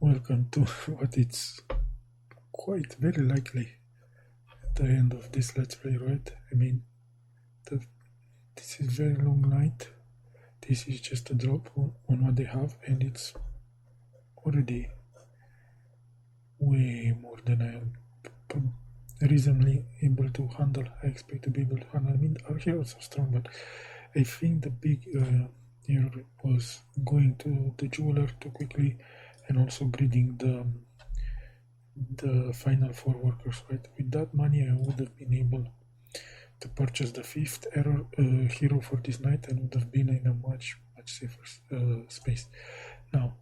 Welcome to what it's quite very likely at the end of this let's play, right? I mean, this is very long night. This is just a drop on what they have, and it's already way more than I am reasonably able to handle. I expect to be able to handle. I mean, our heroes are strong, but I think the big error was going to the jeweler too quickly and also greeting the final 4 workers, right? With that money, I would have been able to purchase the 5th hero for this night and would have been in a much safer space. Now,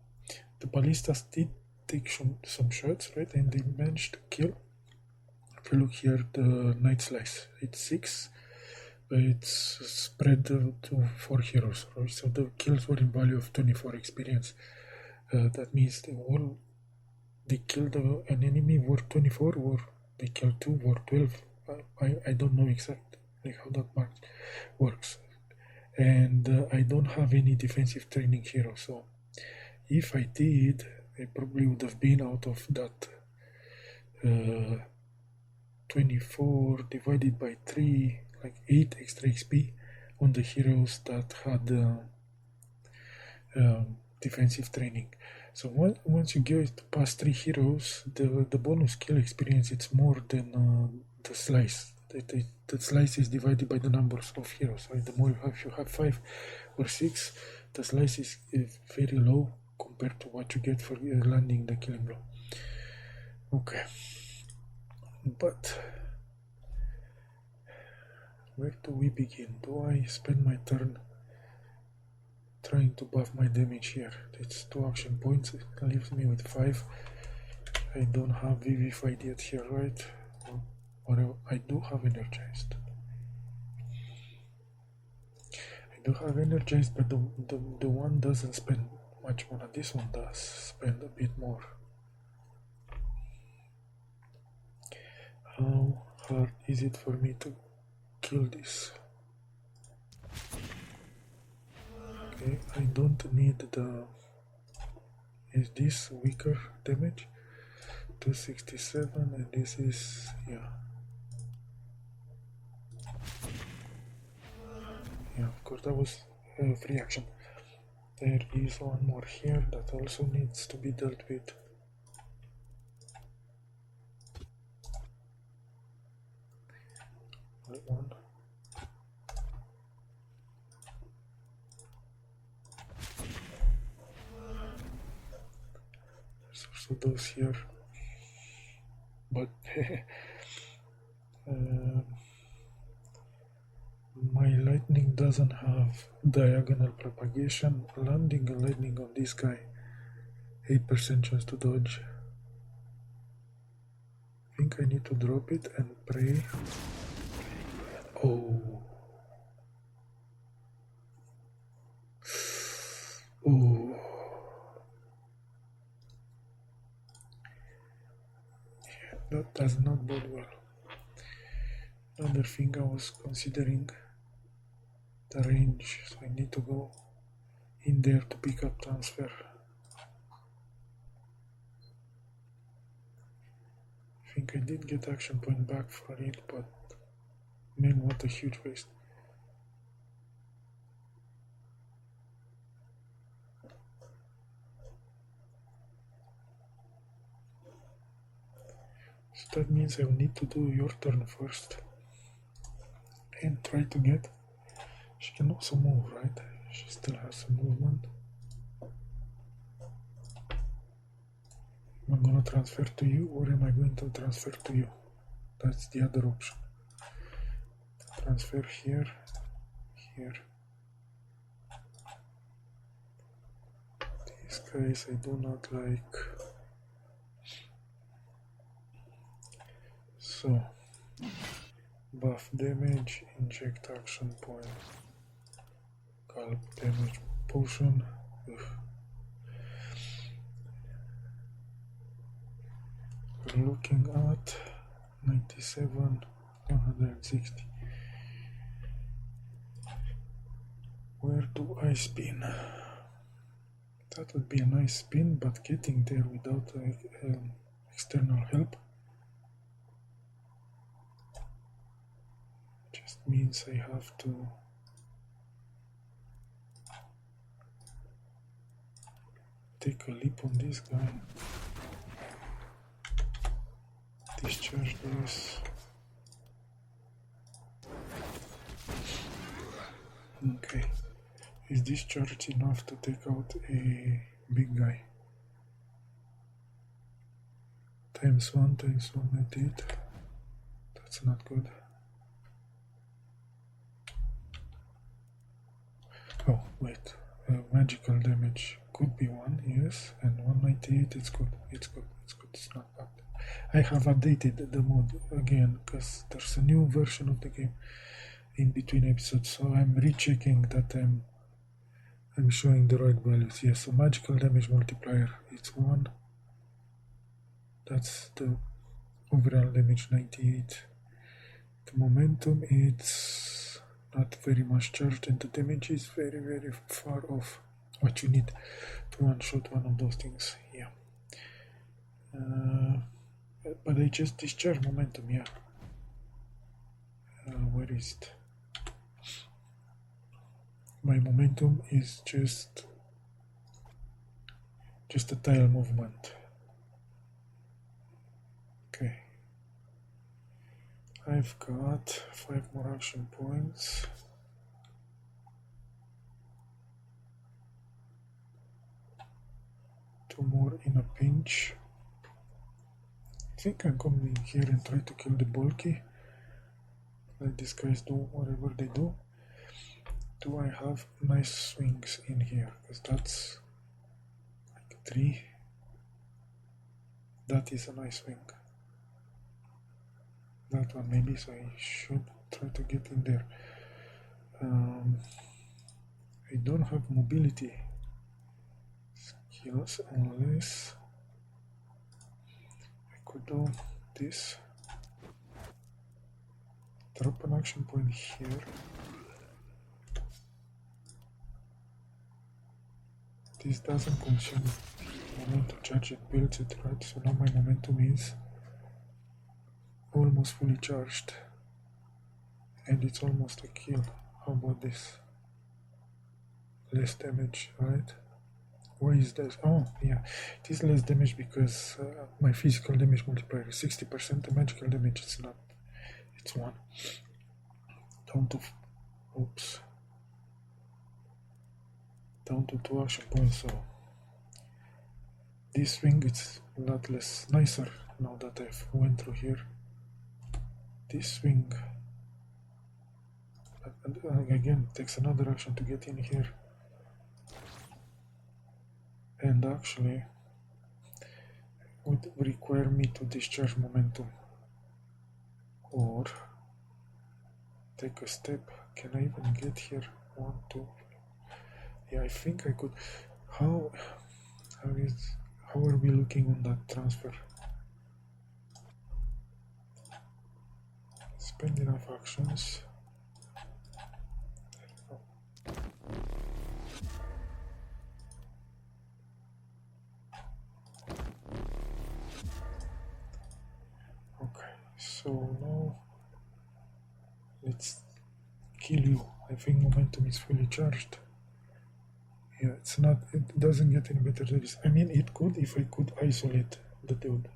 the ballistas did take some shots, right? And they managed to kill. If you look here, the night slice, it's 6. It's spread to 4 heroes, right? So the kills were in value of 24 experience. That means they killed an enemy worth 24, or they killed 2 worth 12. I don't know exactly how that works. And I don't have any defensive training hero, so if I did, I probably would have been out of that 24 divided by 3, like 8 extra XP on the heroes that had defensive training. So once you get past 3 heroes, the bonus kill experience, it's more than the slice. The slice is divided by the numbers of heroes. Right? The more you have, if you have 5 or 6, the slice is very low compared to what you get for landing the killing blow. Okay, but where do we begin? Do I spend my turn trying to buff my damage here? It's 2 action points. It leaves me with 5. I don't have vivified yet here, right? Or I do have energized. I do have energized, but the one doesn't spend much mana. This one does spend a bit more. How hard is it for me to kill this? Okay, I don't need the... Is this weaker damage? 267, and this is... yeah. Yeah, of course, that was a free action. There is one more here that also needs to be dealt with. That one. There's also those here. But my lightning doesn't have diagonal propagation. Landing a lightning on this guy, 8% chance to dodge. I think I need to drop it and pray. Oh. Oh. Yeah, that does not bode well. Another thing I was considering, the range, so I need to go in there to pick up transfer. I think I did get action point back for it, but man, what a huge waste. So that means I will need to do your turn first and try to get... She can also move, right? She still has some movement. Am I gonna transfer to you, or am I going to transfer to you? That's the other option. Transfer here, here. These guys I do not like. So, buff damage, inject action point, gulp damage potion. Ugh. We're looking at 97, 160. Where do I spin? That would be a nice spin, but getting there without external help just means I have to take a leap on this guy, discharge this. Okay, is discharge enough to take out a big guy? Times 1, I did. That's not good. Oh, wait. Magical damage could be 1, yes, and 198, it's good, it's good, it's not bad. I have updated the mod again, because there's a new version of the game in between episodes, so I'm rechecking that I'm showing the right values. Yes, so magical damage multiplier, it's 1. That's the overall damage, 98. The momentum, it's not very much charged, and the damage is very, very far off what you need to one-shot one of those things. Yeah. But I just discharge momentum, yeah. Where is it? My momentum is just a tile movement. Okay. I've got 5 more action points. Two more in a pinch. I think I'm coming here and try to kill the bulky. Let these guys do whatever they do. Do I have nice swings in here? Because that's like 3. That is a nice swing. That one maybe, so I should try to get in there. I don't have mobility skills unless I could do this. Drop an action point here. This doesn't consume momentum charge, it builds it, right? So now my momentum is almost fully charged. And it's almost a kill. How about this? Less damage, right? Why is this? Oh, yeah. It is less damage because my physical damage multiplier is 60%. The magical damage is not. It's 1. Down to... Oops. Down to 2 action points, so... This swing is a lot less nicer now that I've went through here. This swing... And again, takes another action to get in here. And actually would require me to discharge momentum or take a step. Can I even get here? 1, 2. Yeah, I think I could. How are we looking on that transfer? Spend enough actions. So now let's kill you. I think momentum is fully charged. Yeah, it's not, it doesn't get any better than this. I mean, it could if I could isolate the dude.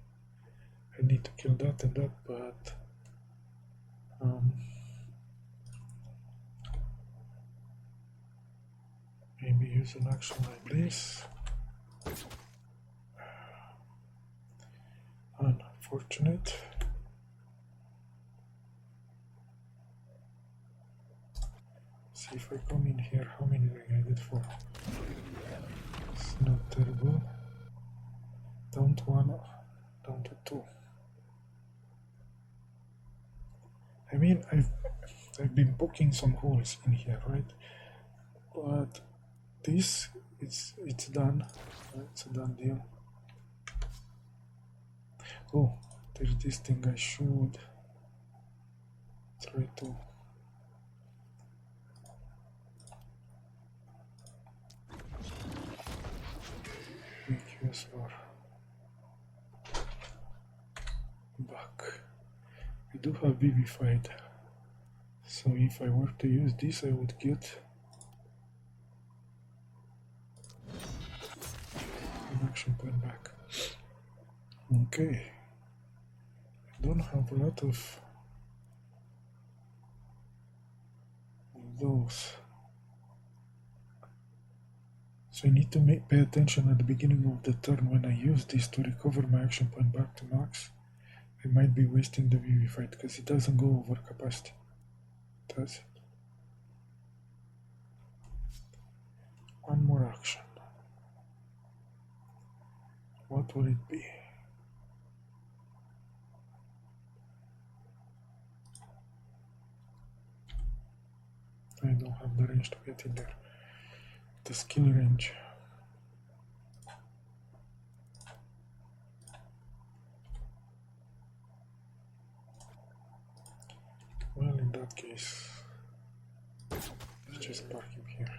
I need to kill that and that, but maybe use an action like this. Unfortunate. See if I come in here, how many do I get for? It's not terrible. Down to 1, down to 2. I mean, I've been poking some holes in here, right? But this, it's done. It's a done deal. Oh, there's this thing I should try to... use more. Back. I do have vivified, so if I were to use this I would get an action point back. Okay, I don't have a lot of those, so I need to pay attention at the beginning of the turn when I use this to recover my action point back to max. I might be wasting the vivified because it doesn't go over capacity, does it? One more action. What will it be? I don't have the range to get in there. The skill range. Well, in that case, let's just park him here.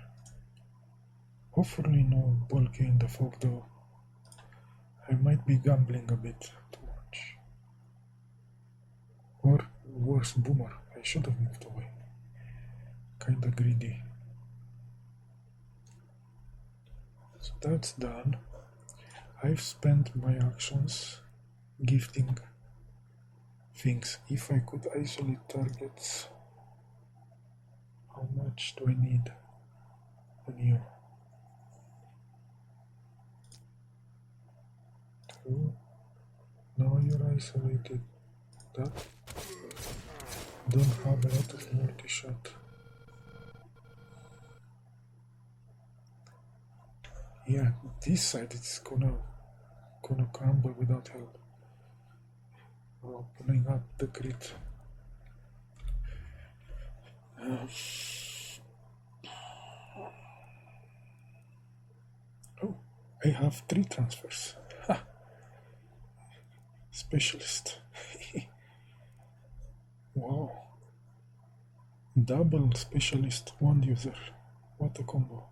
Hopefully no bulky in the fog though. I might be gambling a bit too much. Or worse, boomer. I should have moved away. Kinda greedy. So that's done. I've spent my actions gifting things. If I could isolate targets, how much do I need on you? 2. Now you're isolated. That don't have a lot of multi-shot. Yeah, this side it's gonna crumble without help. Opening up the crit. Oh, I have 3 transfers. Ha! Specialist. Wow. Double specialist wand user. What a combo.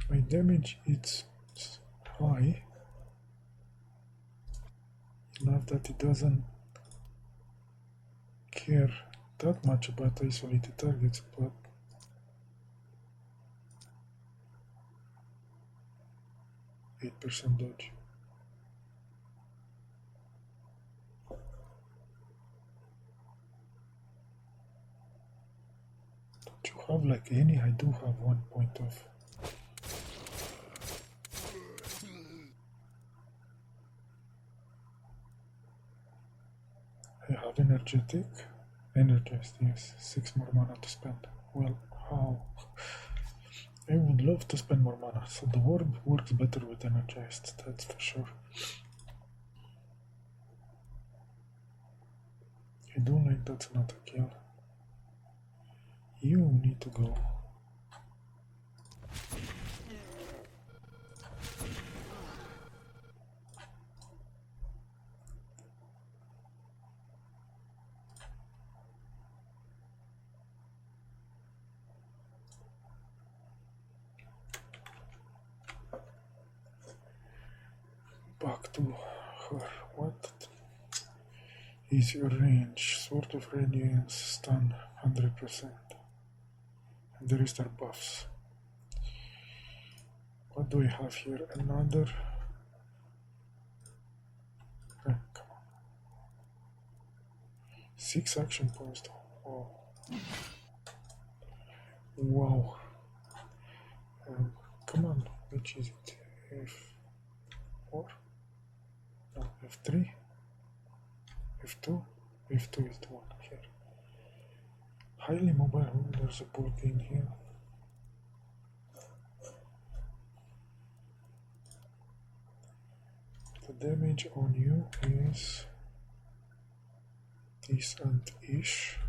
My damage is high enough that it doesn't care that much about isolated targets, but %8 dodge. Don't you have like any? I do have 1 point of. I have energetic. Energized, yes. 6 more mana to spend. Well, how? I would love to spend more mana, so the ward works better with energized, that's for sure. I don't like that's not a kill. You need to go. Back to her. What is your range? Sword of Radiance, stun 100%. And the rest are buffs. What do I have here? Another. Come on. 6 action points. Oh. Wow. Come on, which is it? F4? No, F3? F2? F2 is the one here. Highly mobile. Oh, there's a bulk in here. The damage on you is decent-ish.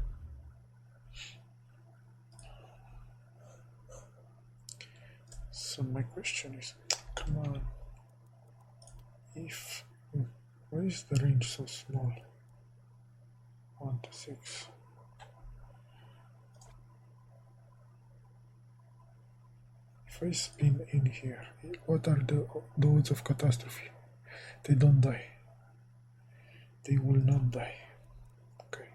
So my question is, come on, if, why is the range so small? 1 to 6. If I spin in here, what are the odds of catastrophe? They don't die. They will not die. Okay.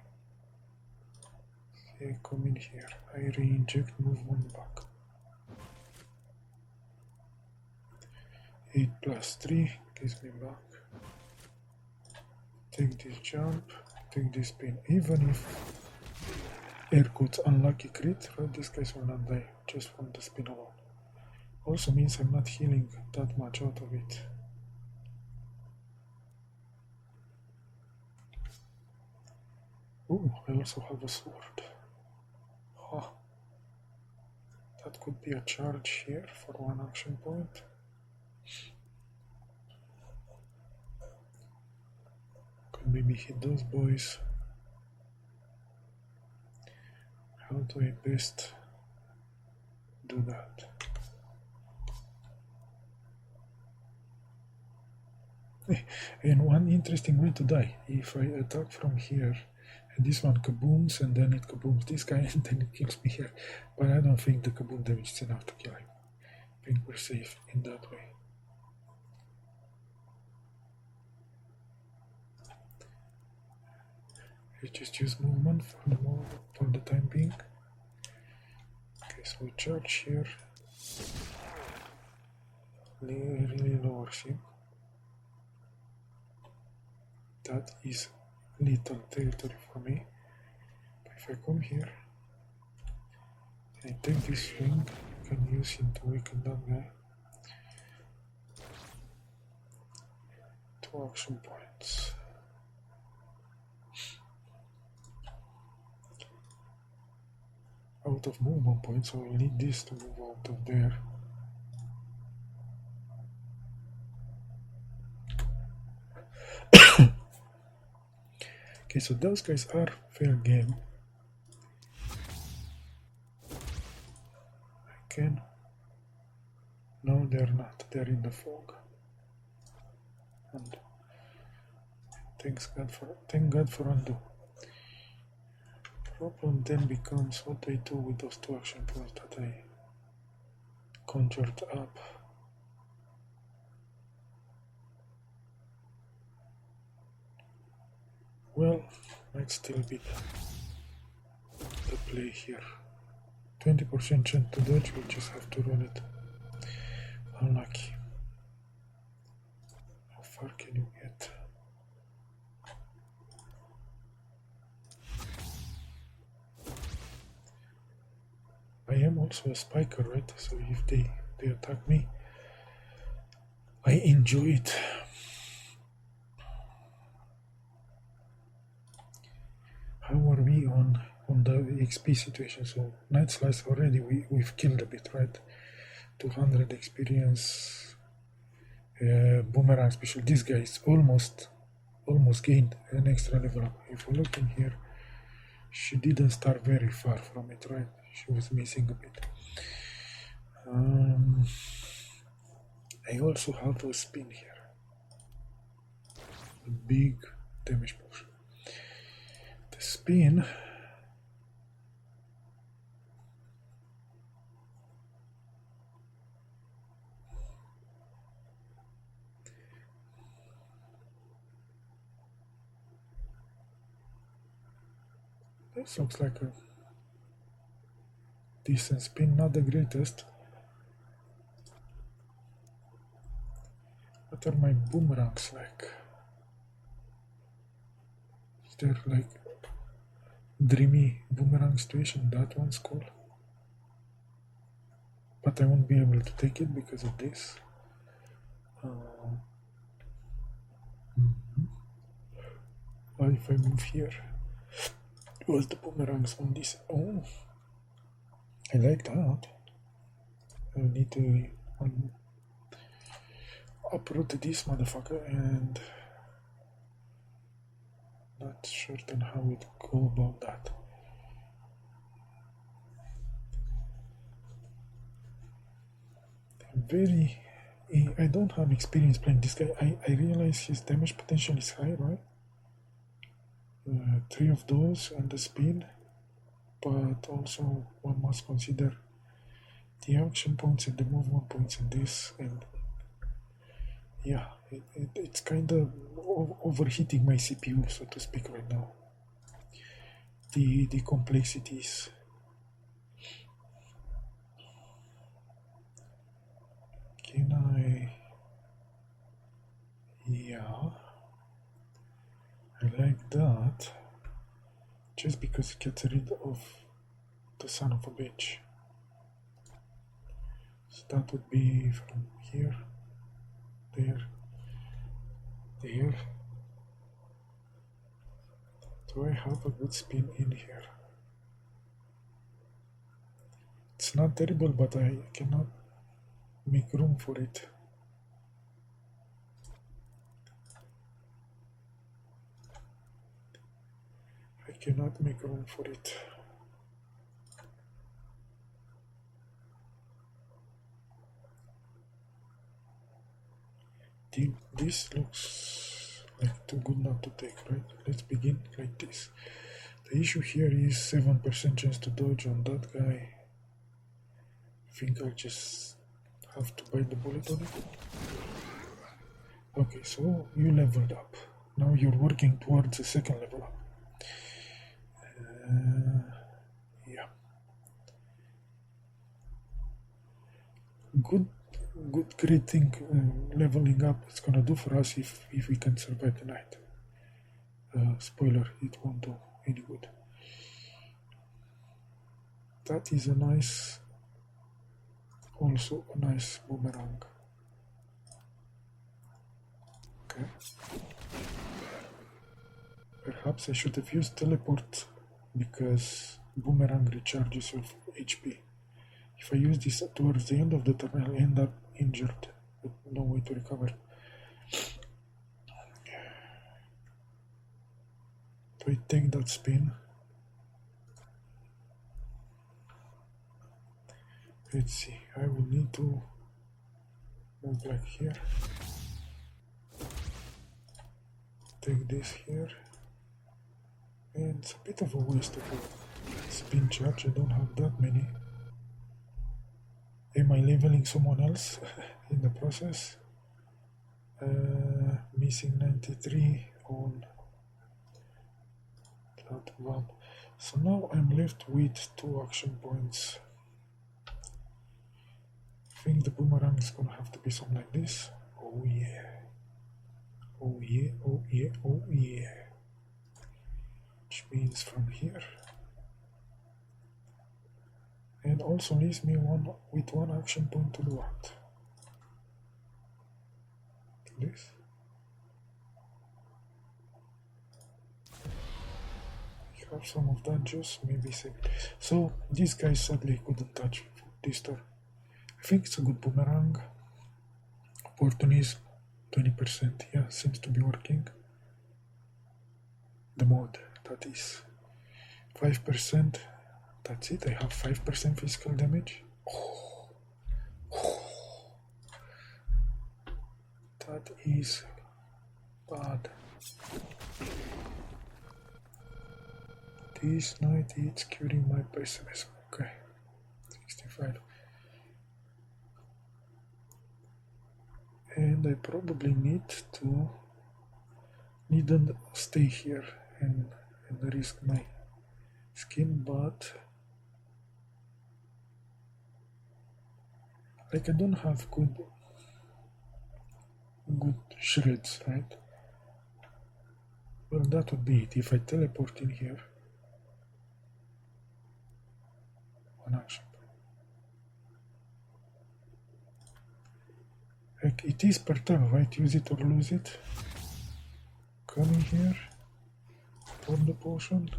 I come in here. I re-inject, move one back. 8 plus 3 gives me back. Take this jump, take this spin. Even if air quotes unlucky crit, right, these guys will not die just from the spin alone. Also means I'm not healing that much out of it. Ooh, I also have a sword. Huh. That could be a charge here for one action point. Could maybe hit those boys. How do I best do that? And one interesting way to die, if I attack from here, and this one kabooms, and then it kabooms this guy, and then it kills me here. But I don't think the kaboom damage is enough to kill him. I think we're safe in that way. I just use movement for the time being. Okay, so we charge here. Really lowers him. That is little territory for me. But if I come here, I take this swing, I can use him to weaken that guy. 2 action points. Out of movement points, so I will need this to move out of there. Okay, so those guys are fair game. I can. No, they're not. They're in the fog. And thank God for undo. Problem then becomes what I do with those 2 action points that I conjured up. Well, might still be the play here. 20% chance to dodge, we just have to run it. Unlucky. How far can you get? I am also a spiker, right? So if they attack me, I enjoy it. How are we on the XP situation? So Night Slice already we've killed a bit, right? 200 experience. Boomerang special. This guy is almost gained an extra level up. If we look in here, she didn't start very far from it, right? She was missing a bit. I also have a spin here. A big damage potion. The spin this looks like a decent spin, not the greatest. What are my boomerangs like? Is there like dreamy boomerang situation? That one's cool. But I won't be able to take it because of this. What if I move here? Was the boomerangs on this? Oh, I like that. I need to uproot this motherfucker, and not certain how it go about that. I don't have experience playing this guy. I realize his damage potential is high, right? 3 of those and the spin, but also one must consider the action points and the movement points in this, and yeah, it's kind of overheating my CPU, so to speak, right now. The complexities. Can I? Yeah, I like that. Just because it gets rid of the son of a bitch. So that would be from here, there, there. Do I have a good spin in here? It's not terrible, but I cannot make room for it. I cannot make room for it. This looks like too good not to take, right? Let's begin like this. The issue here is 7% chance to dodge on that guy. I think I'll just have to bite the bullet on it. Okay, so you leveled up. Now you're working towards a second level up. Yeah. Great thing leveling up is gonna do for us if we can survive the night. Spoiler, it won't do any good. That is a nice, also a nice boomerang. Okay. Perhaps I should have used teleport because boomerang recharges your HP. If I use this towards the end of the turn, I'll end up injured with no way to recover. Do I take that spin? Let's see, I will need to move like here. Take this here. And it's a bit of a waste of a spin charge, I don't have that many. Am I leveling someone else in the process? Missing 93 on that vamp. So now I'm left with 2 action points. I think the boomerang is gonna have to be something like this. Oh yeah. Oh yeah, oh yeah, oh yeah. Which means from here. And also leaves me with one action point to do what? This. I have some of that juice, maybe save it. So this guy sadly couldn't touch this turn. I think it's a good boomerang. Opportunism, 20%, yeah, seems to be working. The mod, that is 5%. That's it, I have 5% physical damage. Oh. That is bad. This night it's curing my pessimism. Okay, 65. And I probably needn't stay here and risk my skin, but like I don't have good shreds, right? Well, that would be it. If I teleport in here, one action. Like it is per turn, right? Use it or lose it. Come in here, pour the potion,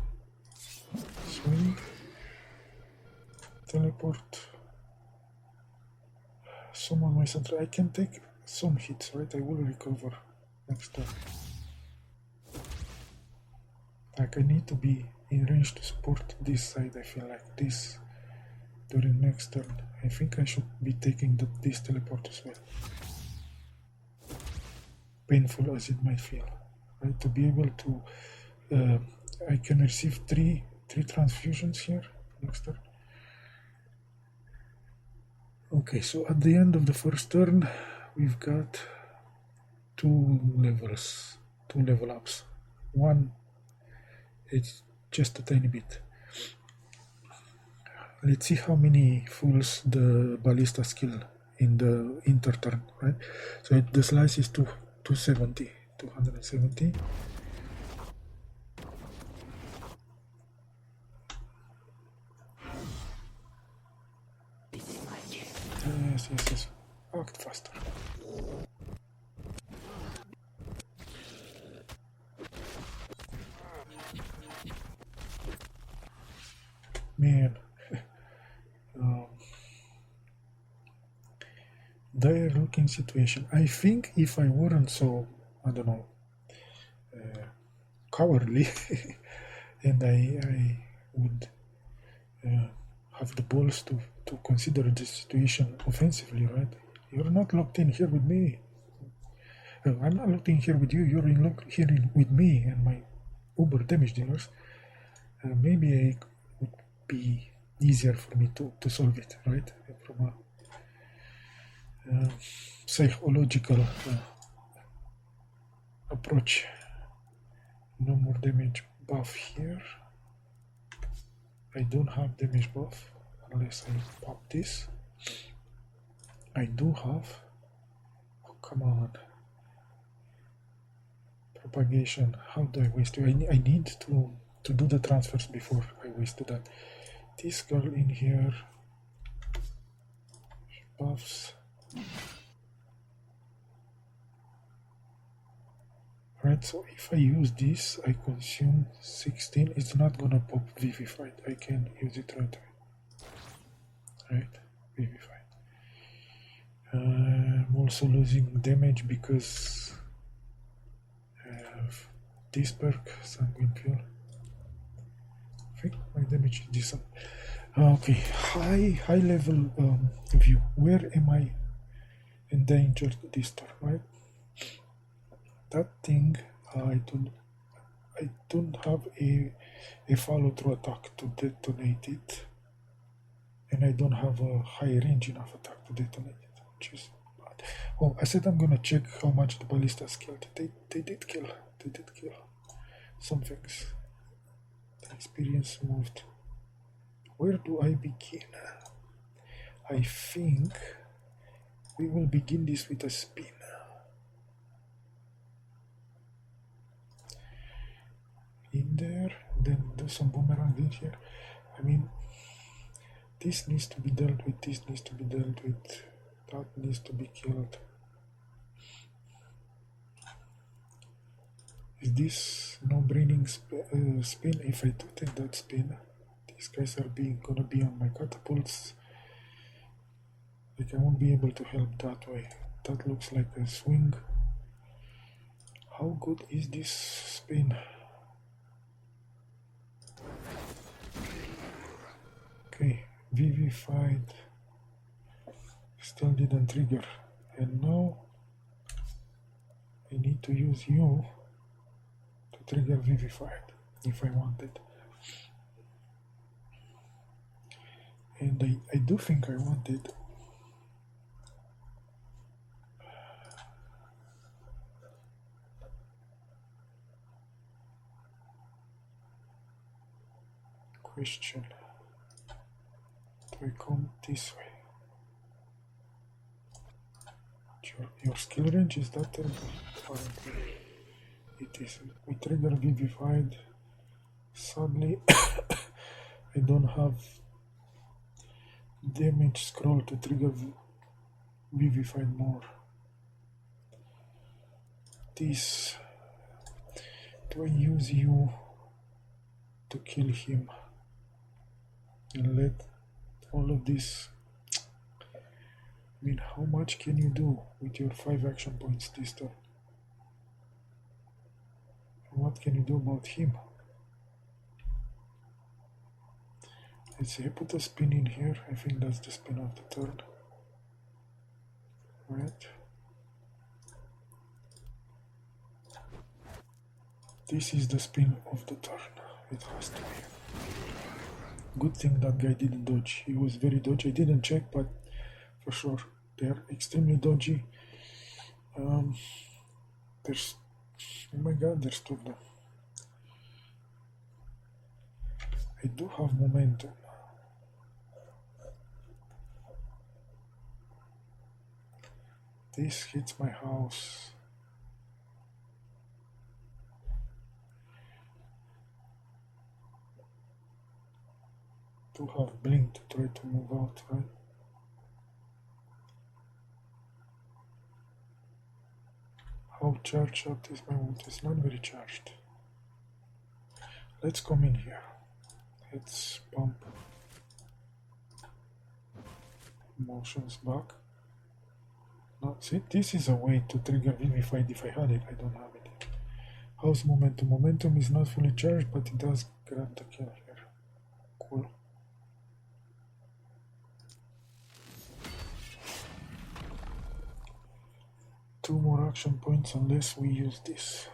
swing, teleport, summon my center. I can take some hits, right? I will recover next turn. Like I need to be in range to support this side, I feel like this during next turn. I think I should be taking this teleport as well. Painful as it might feel, right? To be able to, I can receive three transfusions here next turn. Okay, so at the end of the first turn, we've got two level ups. One, it's just a tiny bit. Let's see how many fools the ballista skill in the interturn, right? So the slice is 270. Yes. Act faster. Man. Dire looking situation. I think if I weren't so, I don't know, cowardly, and I would have the balls to consider this situation offensively, right? You're not locked in here with me. I'm not locked in here with you. You're locked here with me and my uber damage dealers. Maybe it would be easier for me to solve it, right? From a psychological approach. No more damage buff here. I don't have damage buff unless I pop this. I do have. Oh, come on. Propagation. How do I waste it? I need to do the transfers before I waste that. This girl in here. She buffs. Right, so if I use this, I consume 16. It's not gonna pop Vivified. I can use it right away. Right, Vivified. I'm also losing damage because I have this perk, Sanguine Fuel. I think my damage is decent. Okay, high level view. Where am I endangered this turn, right? That thing, I don't have a follow through attack to detonate it, and I don't have a high range enough attack to detonate it, which is bad. Oh, I said I'm gonna check how much the ballistas killed. They did kill some things. The experience moved. Where do I begin? I think we will begin this with a spin. In there, then do some boomerang in here. I mean, this needs to be dealt with, this needs to be dealt with, that needs to be killed. Is this no-braining spin? If I do take that spin, these guys are gonna be on my catapults. Like I won't be able to help that way. That looks like a swing. How good is this spin? Okay, Vivified still didn't trigger, and now I need to use you to trigger Vivified if I want it. And I do think I want it. Question. Do I come this way? Your skill range is that terrible? Apparently it isn't. We trigger Vivified. Sadly, I don't have damage scroll to trigger Vivified more. This. Do I use you to kill him and let all of this? I mean, how much can you do with your 5 action points this turn? And what can you do about him? Let's see, I put a spin in here. I think that's the spin of the turn. Right. This is the spin of the turn. It has to be. Good thing that guy didn't dodge. He was very dodgy. I didn't check, but for sure. They're extremely dodgy. There's, oh my god, there's two of them. I do have momentum. This hits my house. Do have blink to try to move out, right? How charged up is my wound? It's not very charged. Let's come in here. Let's pump motions back. Now, see, this is a way to trigger Vivified if I had it. I don't have it. How's momentum? Momentum is not fully charged, but it does grab the kill here. Cool. Two more action points unless we use this.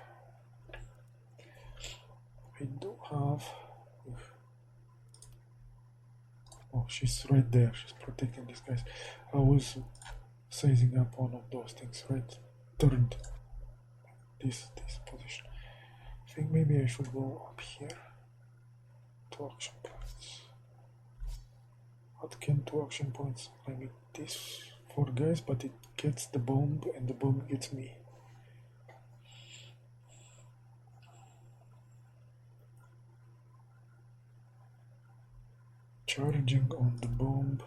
I do have... Oh, she's right there. She's protecting these guys. I was sizing up one of those things, right? Turned this position. I think maybe I should go up here. 2 action points. What can 2 action points? I mean, this 4 guys, but it gets the bomb and the bomb gets me. Charging on the bomb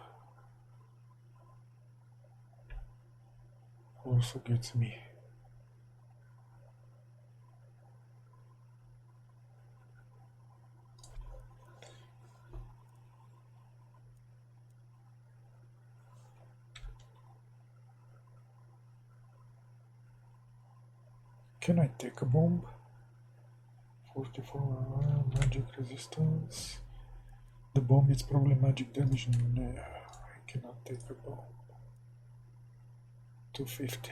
also gets me. Can I take a bomb? 44 magic resistance. The bomb is probably magic damage. No, I cannot take a bomb. 250.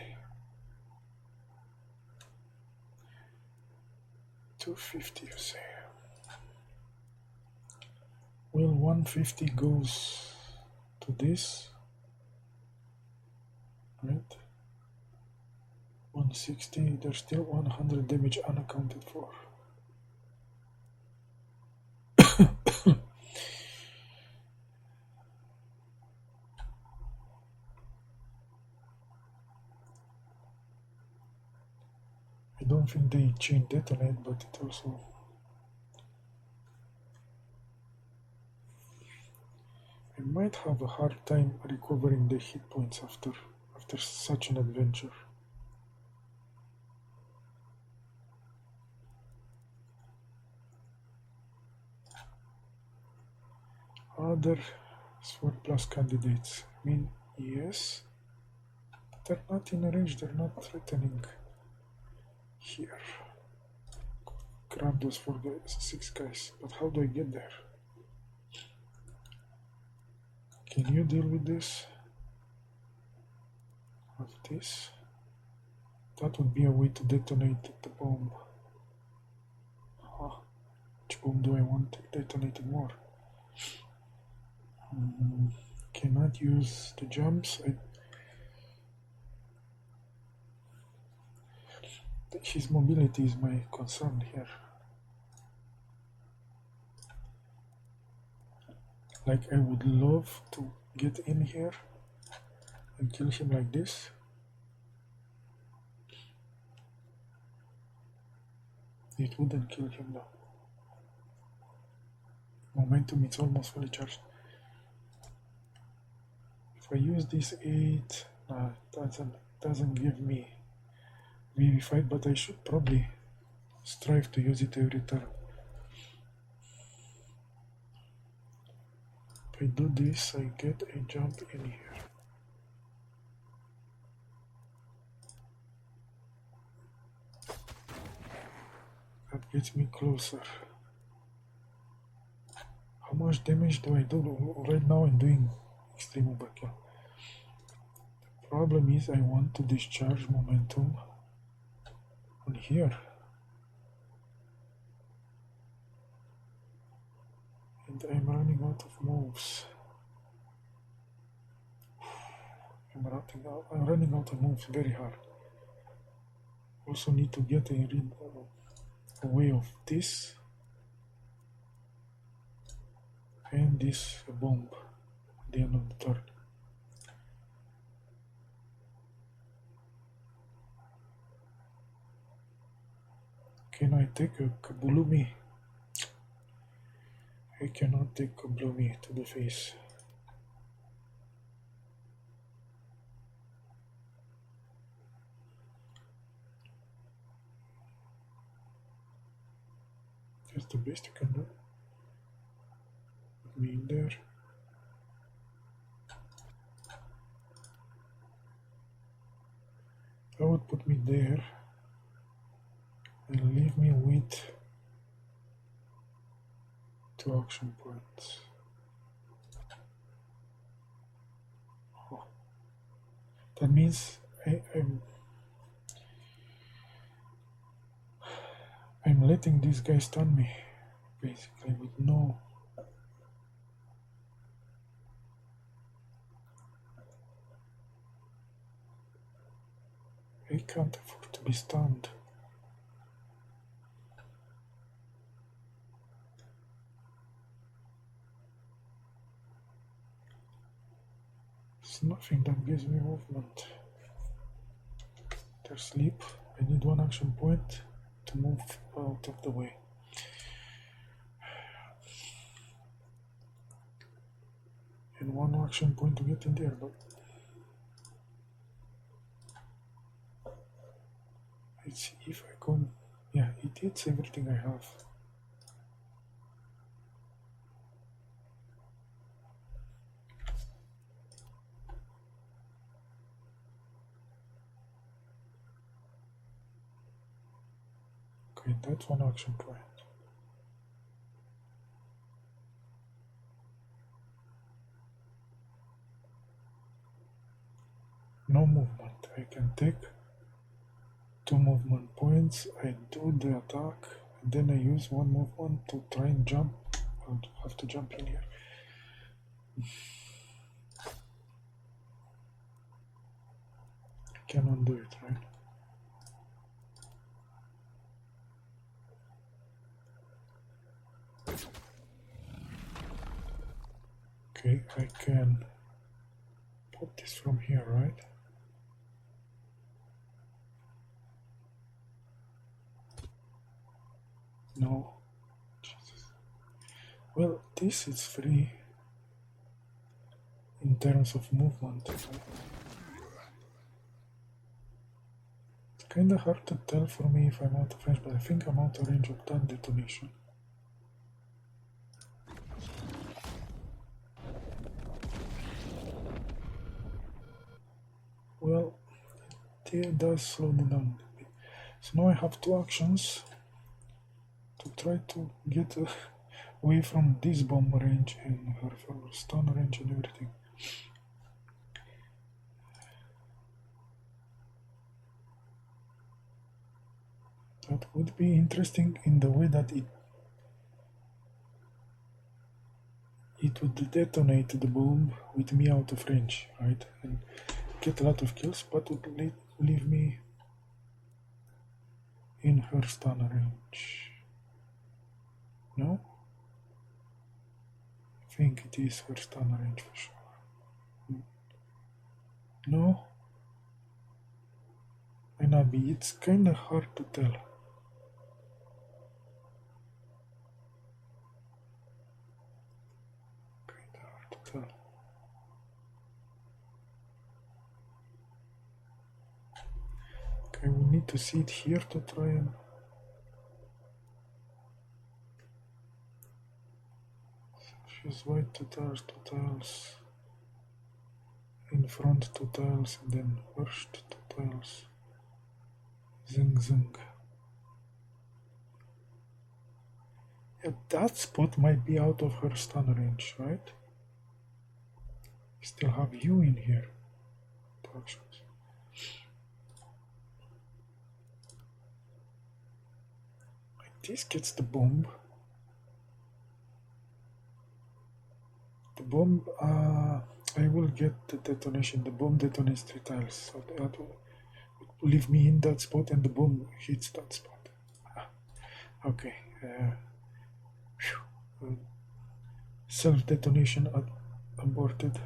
250, you say? Well, 150 goes to this, right? 160, there's still 100 damage unaccounted for. I don't think they chain detonate, but it also... I might have a hard time recovering the hit points after such an adventure. Other Sword Plus candidates. I mean, yes, but they're not in a range, they're not threatening. Here. Grab those 4 guys, 6 guys, but how do I get there? Can you deal with this? With this? That would be a way to detonate the bomb. Ah, which bomb do I want detonated more? Cannot use the jumps. His mobility is my concern here. Like, I would love to get in here and kill him like this. It wouldn't kill him though. Momentum is almost fully charged. If I use this 8, it doesn't give me Vivified, but I should probably strive to use it every turn. If I do this, I get a jump in here. That gets me closer. How much damage do I do? Right now I'm doing extreme overkill. The problem is I want to discharge momentum on here. And I'm running out of moves. I'm running out of moves very hard. Also need to get a way of this and this bomb at the end of the turn. Can I take a Kabulumi? I cannot take Kabulumi to the face. That's the best you can do. Put me in there. I would put me there and leave me with 2 action points. Oh. That means I'm letting these guys stun me, basically, with no... I can't afford to be stunned. There's nothing that gives me movement. There's sleep. I need 1 action point to move out of the way. And 1 action point to get in there, but let's see if I can. Yeah, it eats everything I have. Okay, that's 1 action point. No movement. I can take 2 movement points. I do the attack, and then I use 1 movement to try and jump. I'll have to jump in here. I can undo it, right? Okay, I can put this from here, right? No. Jesus. Well, this is free in terms of movement. It's kinda hard to tell for me if I'm out of range, but I think I'm out of range of that detonation. Well, it does slow me down a bit. So now I have 2 actions to try to get away from this bomb range and her stun range and everything. That would be interesting in the way that it would detonate the bomb with me out of range, right? And get a lot of kills, but would leave me in her stun range. No? I think it is her stun range for sure. No? Might not be. It's kinda hard to tell. Kinda hard to tell. Okay, we need to see it here to try and... She's white 2 tiles, 2 tiles. In front 2 tiles, and then first 2 tiles. Zing zing. Yeah, that spot might be out of her stun range, right? We still have you in here. Actions. This gets the bomb. The bomb, I will get the detonation. The bomb detonates 3 tiles, so that will leave me in that spot, and the bomb hits that spot. Okay. Self-detonation aborted.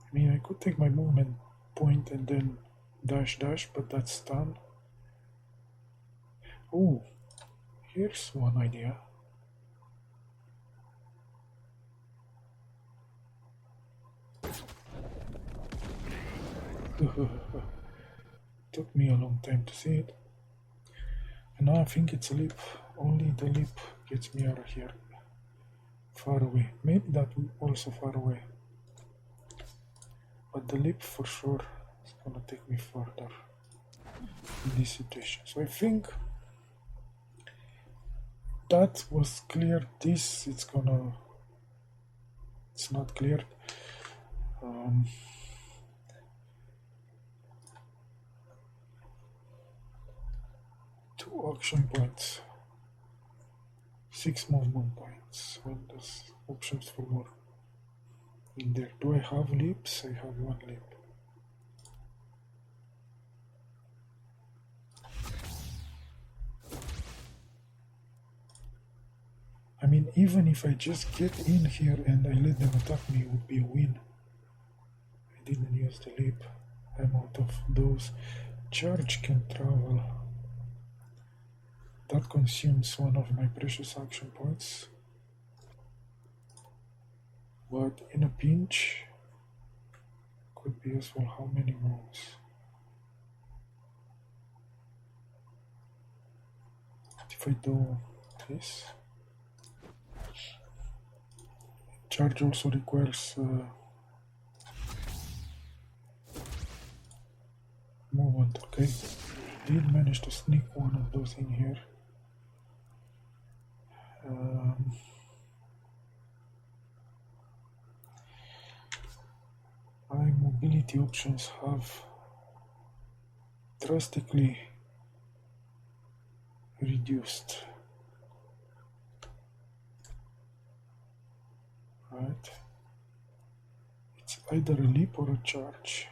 I mean, I could take my movement point and then dash, but that's done. Oh, here's one idea. Took me a long time to see it. And now I think it's a leap. Only the leap gets me out of here. Far away. Maybe that also far away. But the leap for sure is gonna take me further in this situation. So I think that was clear. This it's not clear. 2 action points, 6 movement points. When there's options for more in there. Do I have leaps? I have 1 leap. I mean, even if I just get in here and I let them attack me, it would be a win. I didn't use the leap. I'm out of those. Charge can travel. That consumes 1 of my precious action points. But in a pinch, could be useful. How many moves? If I do this, charge also requires movement. Okay, did manage to sneak 1 of those in here. My mobility options have drastically reduced. Right? It's either a leap or a charge.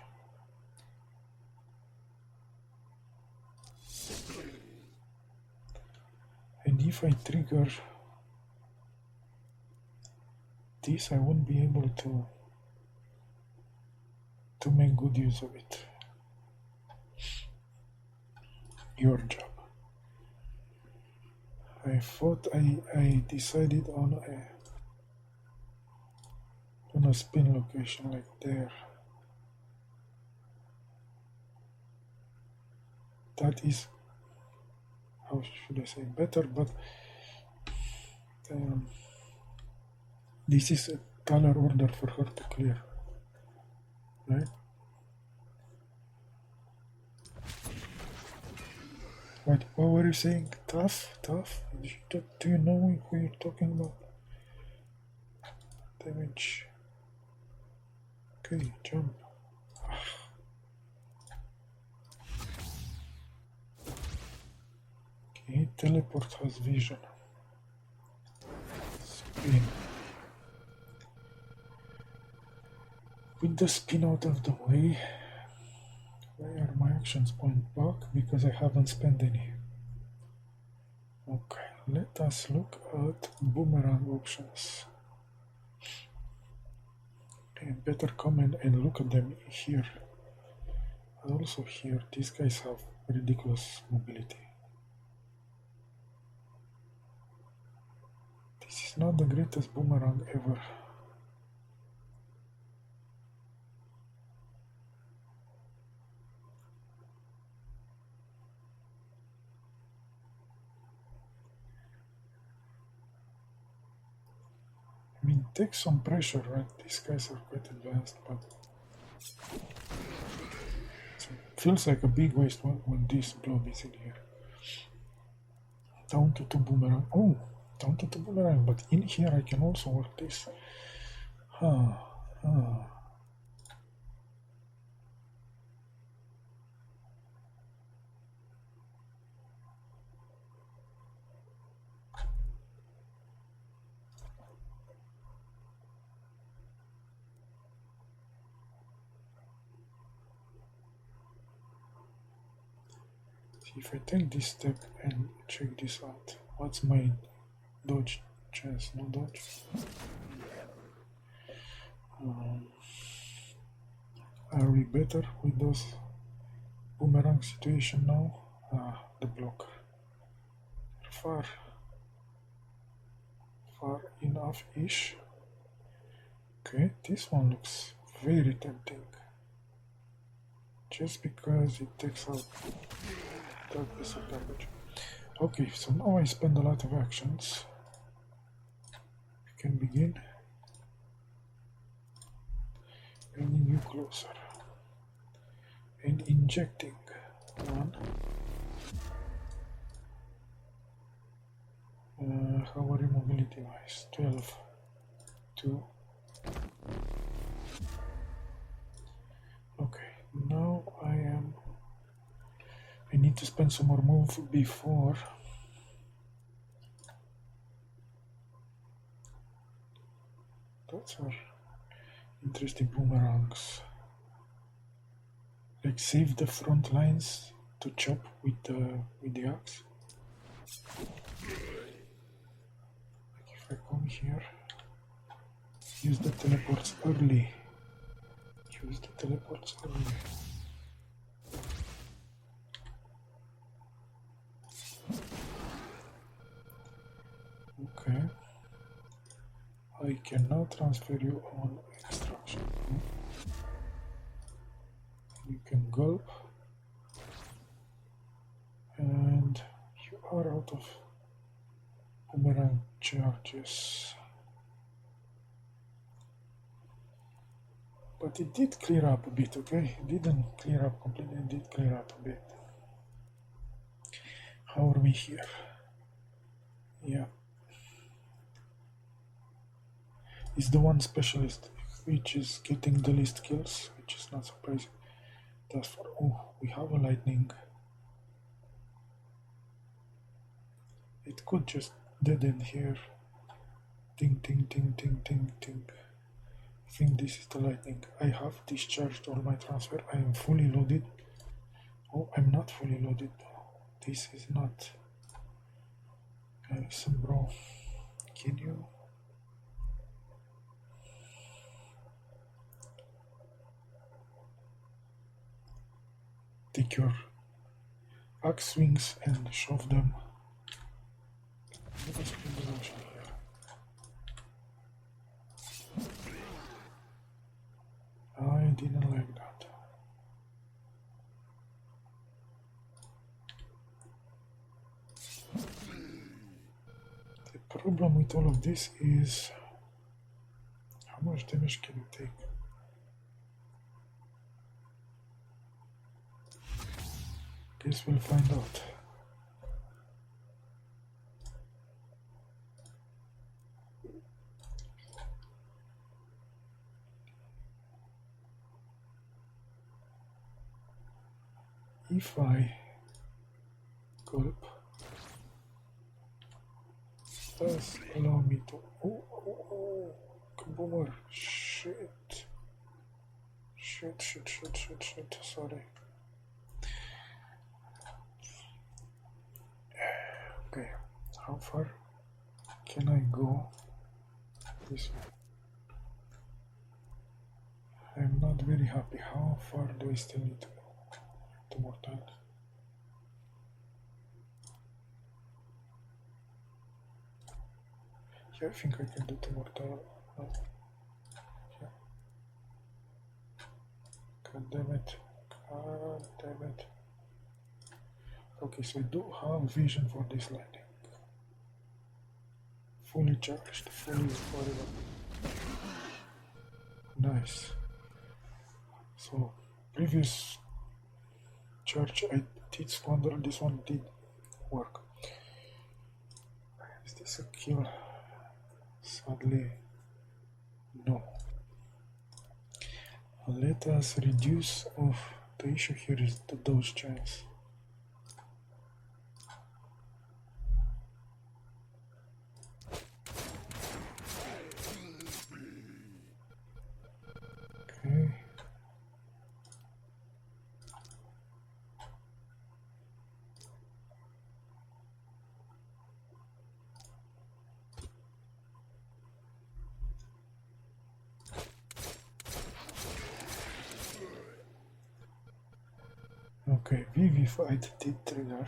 And if I trigger this, I won't be able to make good use of it. Your job. I thought I decided on a spin location like there. That is, how should I say, better, but this is a color order for her to clear, right? What were you saying? Tough? Do you know who you're talking about? Damage. Okay, jump. Okay, teleport has vision. Spin. With the spin out of the way, why are my actions point back? Because I haven't spent any. Okay, let us look at boomerang options. Okay, better come and look at them here. And also here, these guys have ridiculous mobility. This is not the greatest boomerang ever. I mean, take some pressure, right? These guys are quite advanced, but it feels like a big waste when this blob is in here. Down to 2 boomerang. Oh, down to 2 boomerang, but in here I can also work this. If I take this step and check this out, what's my dodge chance? No dodge. Are we better with those boomerang situation now? The blocker. Far enough-ish. Okay, this one looks very tempting. Just because it takes out that piece of damage. Okay, so now I spend a lot of actions. We can begin bringing you closer and injecting one. How are you mobility wise? 12, 2. Okay, now I need to spend some more move before that's our interesting boomerangs. Like save the front lines to chop with the axe. Like if I come here, use the teleports early. Use the teleports early. Okay. I can now transfer you on extraction. You can gulp. And you are out of boomerang charges. But it did clear up a bit, okay? It didn't clear up completely, it did clear up a bit. How are we here? Yeah. Is the one specialist which is getting the least kills, which is not surprising. That's for we have a lightning. It could just dead end here. Ting ting ting ting ting ting. I think this is the lightning. I have discharged all my transfer. I am fully loaded. Oh, I'm not fully loaded though. This is not. Listen, bro. Can you? Take your axe swings and shove them. Let us bring the launcher here. I didn't like that. The problem with all of this is how much damage can you take? Guess we'll find out. If I gulp, does allow me to. Oh, kaboomer! Shit! Sorry. Okay, how far can I go this way? I'm not very happy. How far do I still need to go? To mortal. Yeah, I think I can do to mortal. Yeah. God damn it. Okay, so I do have vision for this lightning. Fully charged, fully forever. Nice. So, previous charge I did squander, this one did work. Is this a kill? Sadly, no. Let us reduce the issue here is the dodge chance. Okay. Okay, Vivified did trigger.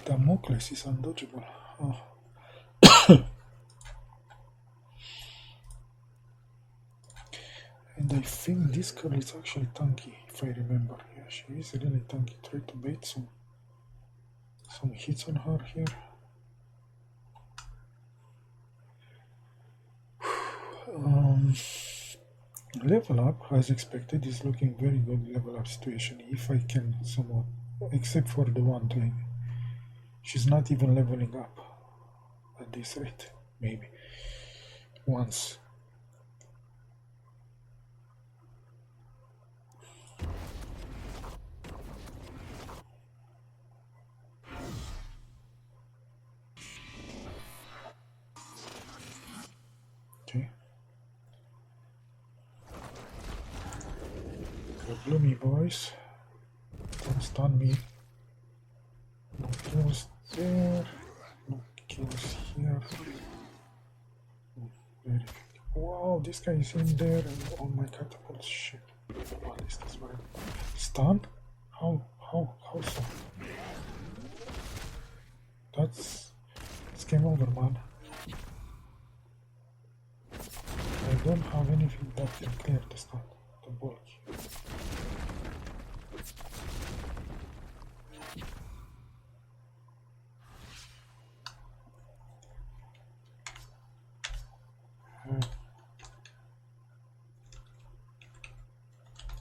Damocles is undodgeable. Oh. And I think this girl is actually tanky, if I remember. Yeah, she is really tanky. Try to bait some hits on her here. Level up, as expected, is looking very good. Level up situation, if I can somewhat, except for the one time. She's not even leveling up at this rate, maybe once. Okay. The gloomy boys. Don't stun me. No kills there. No kills here. Very good. Wow, this guy is in there and all my catapults. Shit. What is this one? Stun? How so? It's game over, man. I don't have anything that can clear the stun. The bulk.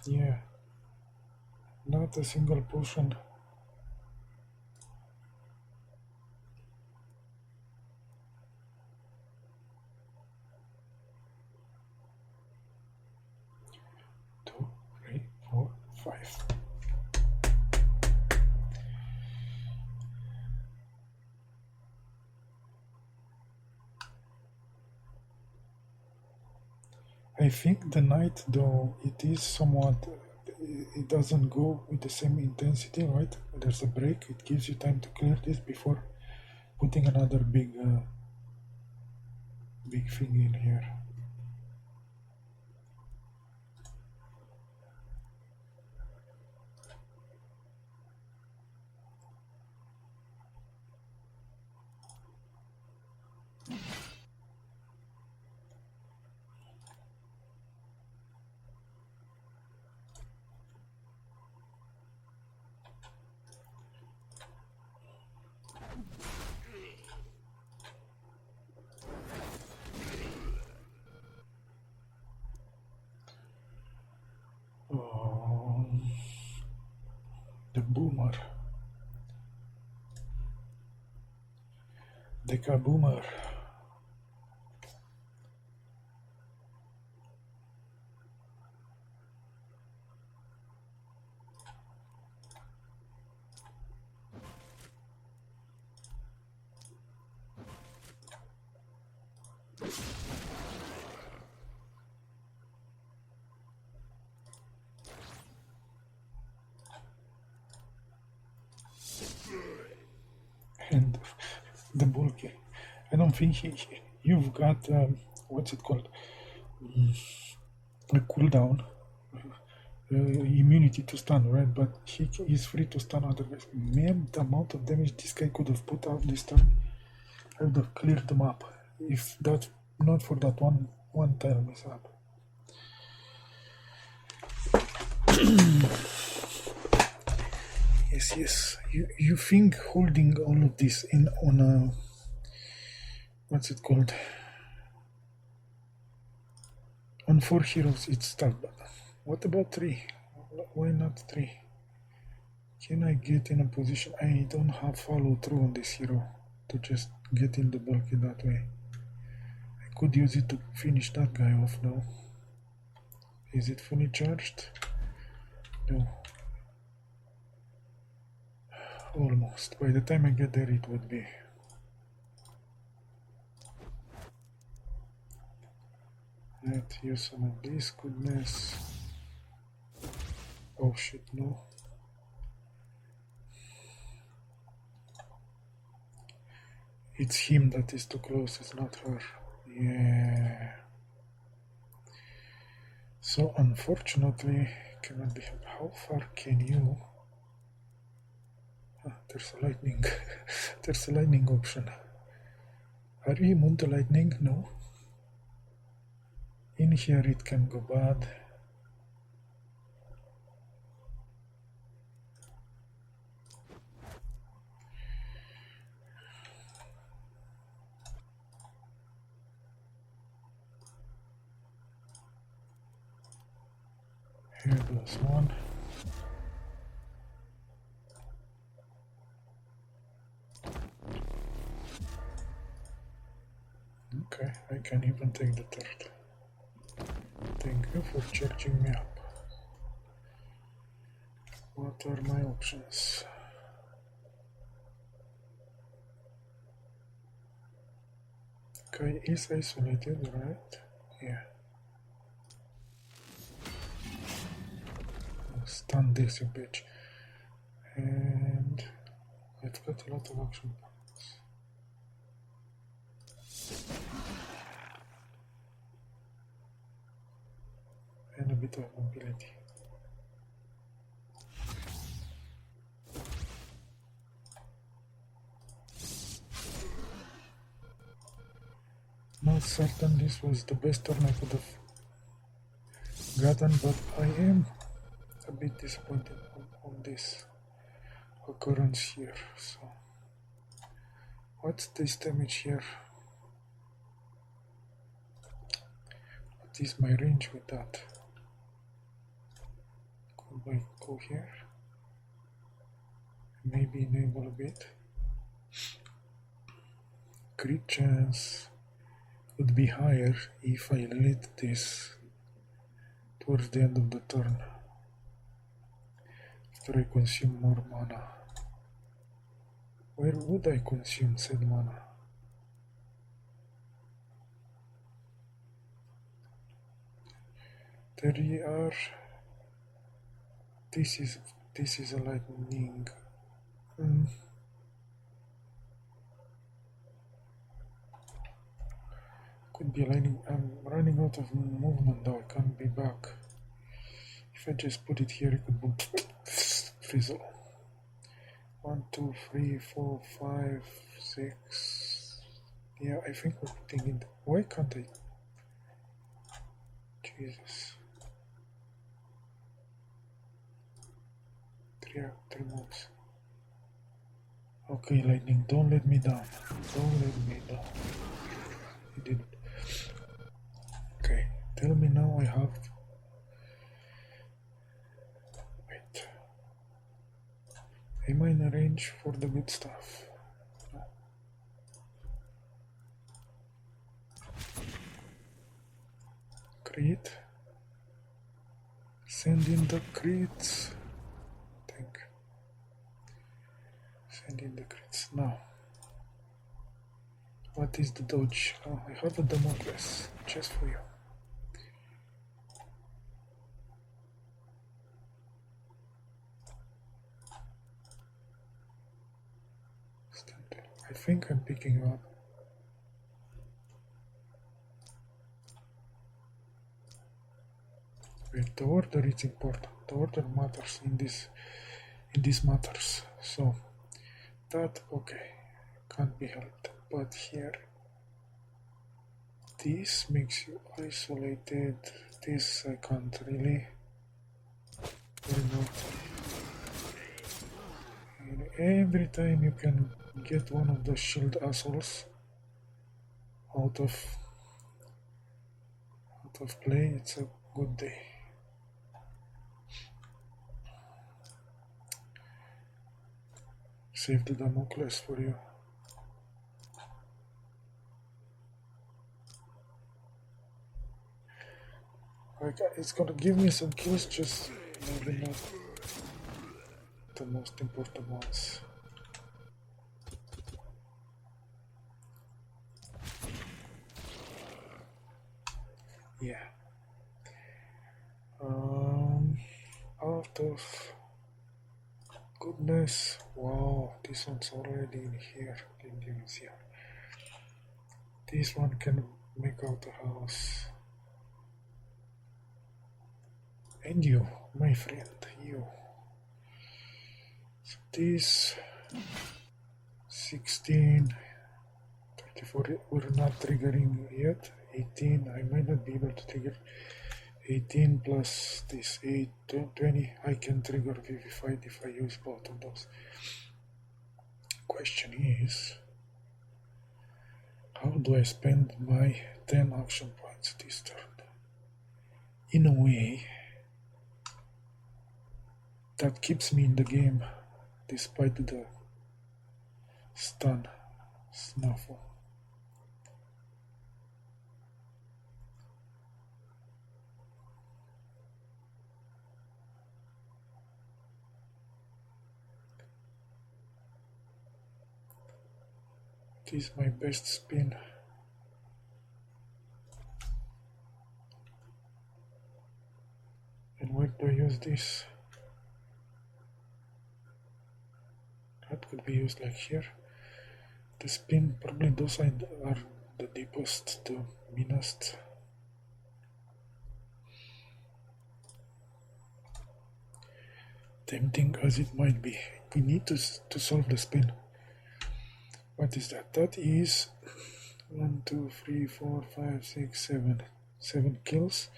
Yeah. Not a single potion. Two, three, four, five. I think the knight, though, it is somewhat, it doesn't go with the same intensity, right? There's a break, it gives you time to clear this before putting another big thing in here. The boomer. Deca boomer. And the bulky. I don't think you've got what's it called, a cooldown, immunity to stun, right? But he is free to stun other guys. Man, the amount of damage this guy could have put out this turn, I would have cleared them up if that not for that one tile mishap. Yes. You think holding all of this in on a what's it called? On 4 heroes it's tough, but what about 3? Why not 3? Can I get in a position? I don't have follow through on this hero to just get in the bulky that way. I could use it to finish that guy off though. Is it fully charged? No. Almost. By the time I get there it would be. Let's use some of this goodness. Oh shit, no. It's him that is too close, it's not her. Yeah. So unfortunately, cannot be helped. How far can you? Ah, there's a lightning. There's a lightning option. Are we immune to lightning? No. In here it can go bad. Here goes one. Okay, I can even take the third. Thank you for charging me up. What are my options? Okay, is isolated, right? Yeah. Stun this, you bitch. And I've got a lot of action points. And a bit of mobility. Not certain this was the best turn I could have gotten, but I am a bit disappointed on this occurrence here. So, what's this damage here? What is my range with that? Could I go here? Maybe enable a bit. Crit chance would be higher if I lit this towards the end of the turn after I consume more mana. Where would I consume said mana? There you are. This is a lightning. Could be a lightning. I'm running out of movement though. I can't be back. If I just put it here, it could boom, fizzle. 1, 2, 3, 4, 5, 6. Yeah, I think we're putting it. Why can't I? Jesus. 3 moves. Okay, lightning, don't let me down. Don't let me down. You did it. Okay, tell me now I have. Wait. Am I in a range for the good stuff? No. Crit. Send in the crits. Thank you. Send in the crits. Now. What is the dodge? Oh, I have a Damocles. Just for you. I think I'm picking you up. Wait, the order is important. The order matters in this matters. So that okay, can't be helped. But here, this makes you isolated. This I can't really. Why not? And every time you can get one of those shield assholes out of play, it's a good day. Save the Damocles for you. It's gonna give me some kills, just maybe not the most important ones. Yeah. Out of goodness. Wow, this one's already in here. Didn't even see her. This one can make out a house. And you, my friend, you. So this 16, 34, we're not triggering yet. 18, I might not be able to trigger. 18 plus this 8, 20, I can trigger Vivified if I use both of those. Question is, how do I spend my 10 action points this turn? In a way that keeps me in the game despite the stun snaffle. This is my best spin. And where do I use this? That could be used like here. The spin, probably those are the deepest, the meanest. Tempting as it might be, we need to solve the spin. What is that? That is 1, 2, 3, 4, 5, 6, 7. 7 kills.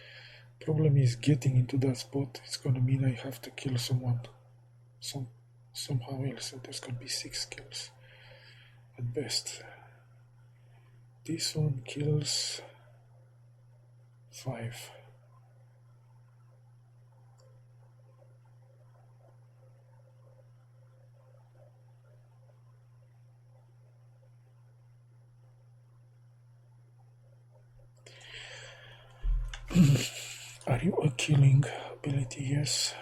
Problem is getting into that spot. It's gonna mean I have to kill someone somehow else. So there's gonna be 6 kills at best. This one kills 5. Are you a killing ability? Yes.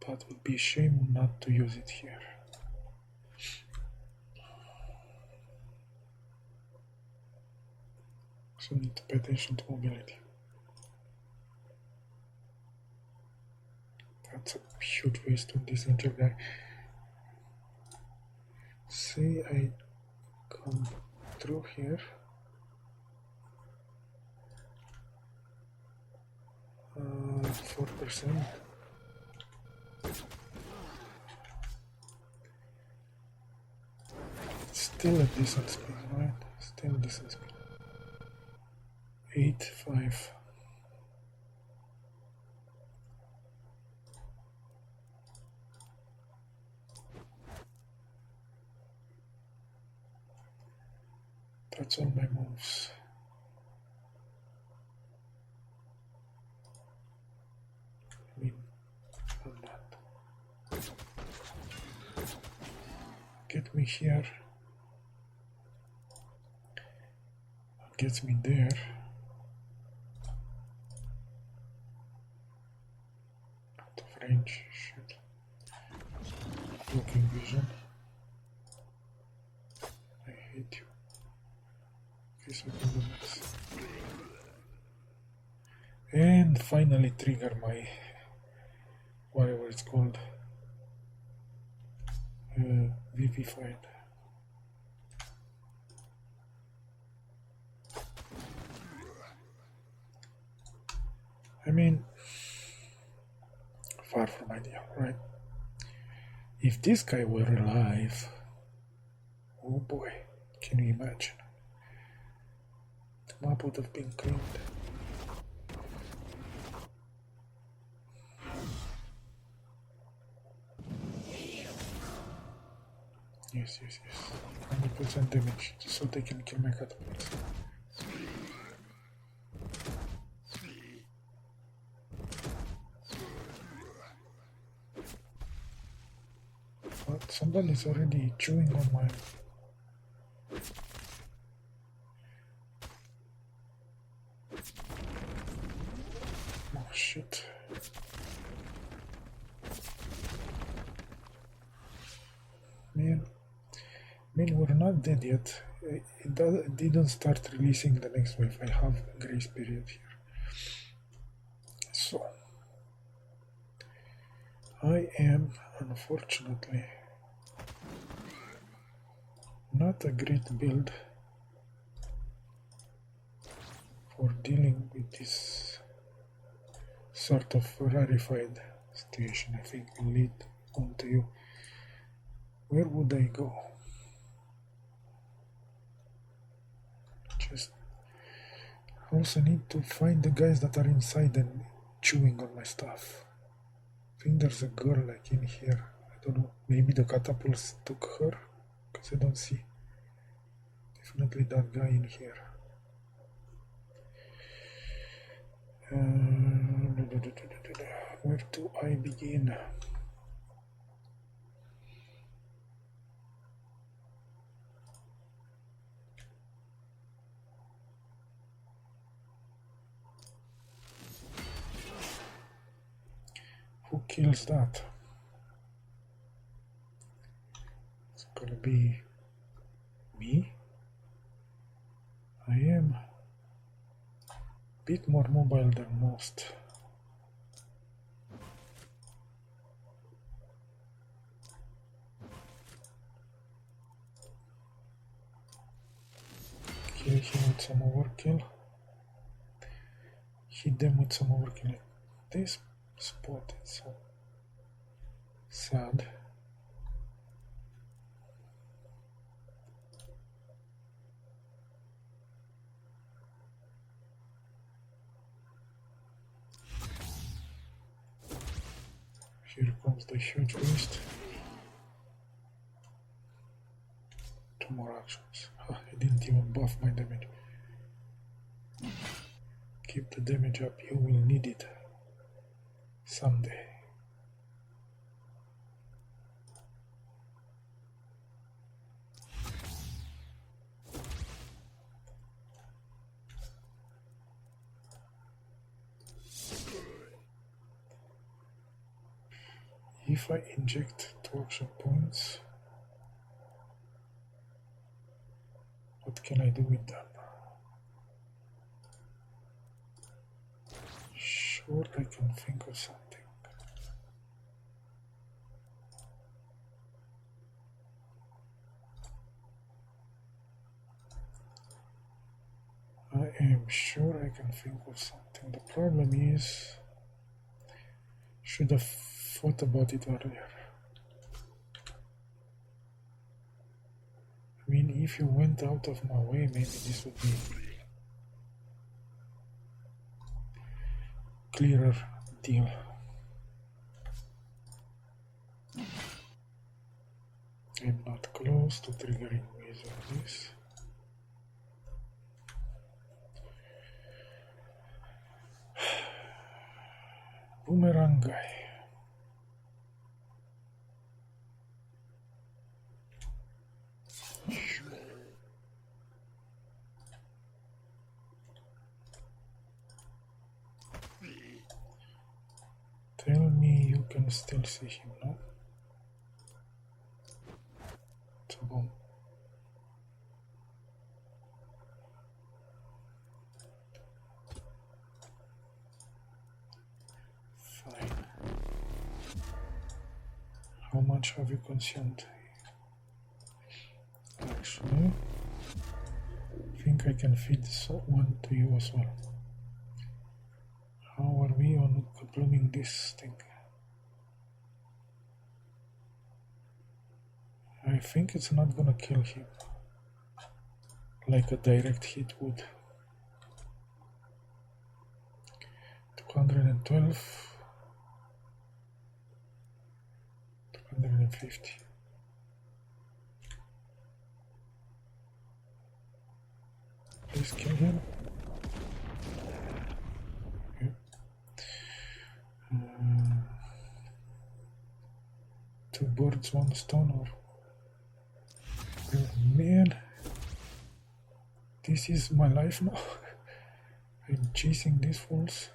But would be a shame not to use it here. So need to pay attention to mobility. That's a huge waste on this ninja guy. Say I come through here. Uh, 4%. Still a decent speed, right? Still a decent speed. 8, 5. That's all my moves. I mean, on that. Get me here. Gets me there. Out of range. Shit. Blocking vision. I hate you. Guess I can do this. And finally trigger my whatever it's called. Vivified. I mean, far from ideal, right? If this guy were alive, oh boy, can you imagine? The map would have been cleaned. Yes. 100% damage, just so they can kill my catapults. But someone is already chewing on my... Oh shit. Man, we're not dead yet. It didn't start releasing the next wave. I have a grace period here. So, I am, unfortunately, not a great build for dealing with this sort of rarefied situation, I think, will lead on to you. Where would I go? Just also need to find the guys that are inside and chewing on my stuff. I think there's a girl like in here. I don't know. Maybe the catapults took her, because I don't see. Definitely that guy in here. Where do I begin? Who kills that? It's gonna be me. I am a bit more mobile than most. Kill him with some overkill. Hit them with some overkill. This spot is so sad. Here comes the huge beast. 2 more actions. I didn't even buff my damage. Keep the damage up, you will need it someday. If I inject 2 action points, what can I do with them? Sure, I can think of something. I am sure I can think of something. The problem is, should have thought about it earlier. I mean, if you went out of my way, maybe this would be clearer deal. I'm not close to triggering ways like this. Boomerang guy. Tell me you can still see him, no? It's a bomb. Fine. How much have you consumed? Actually, I think I can feed one to you as well. How are we on blooming this thing? I think it's not gonna kill him like a direct hit would. 212, 250. Please kill him. Okay. 2 birds, 1 stone, or oh, man, this is my life now. I'm chasing these fools.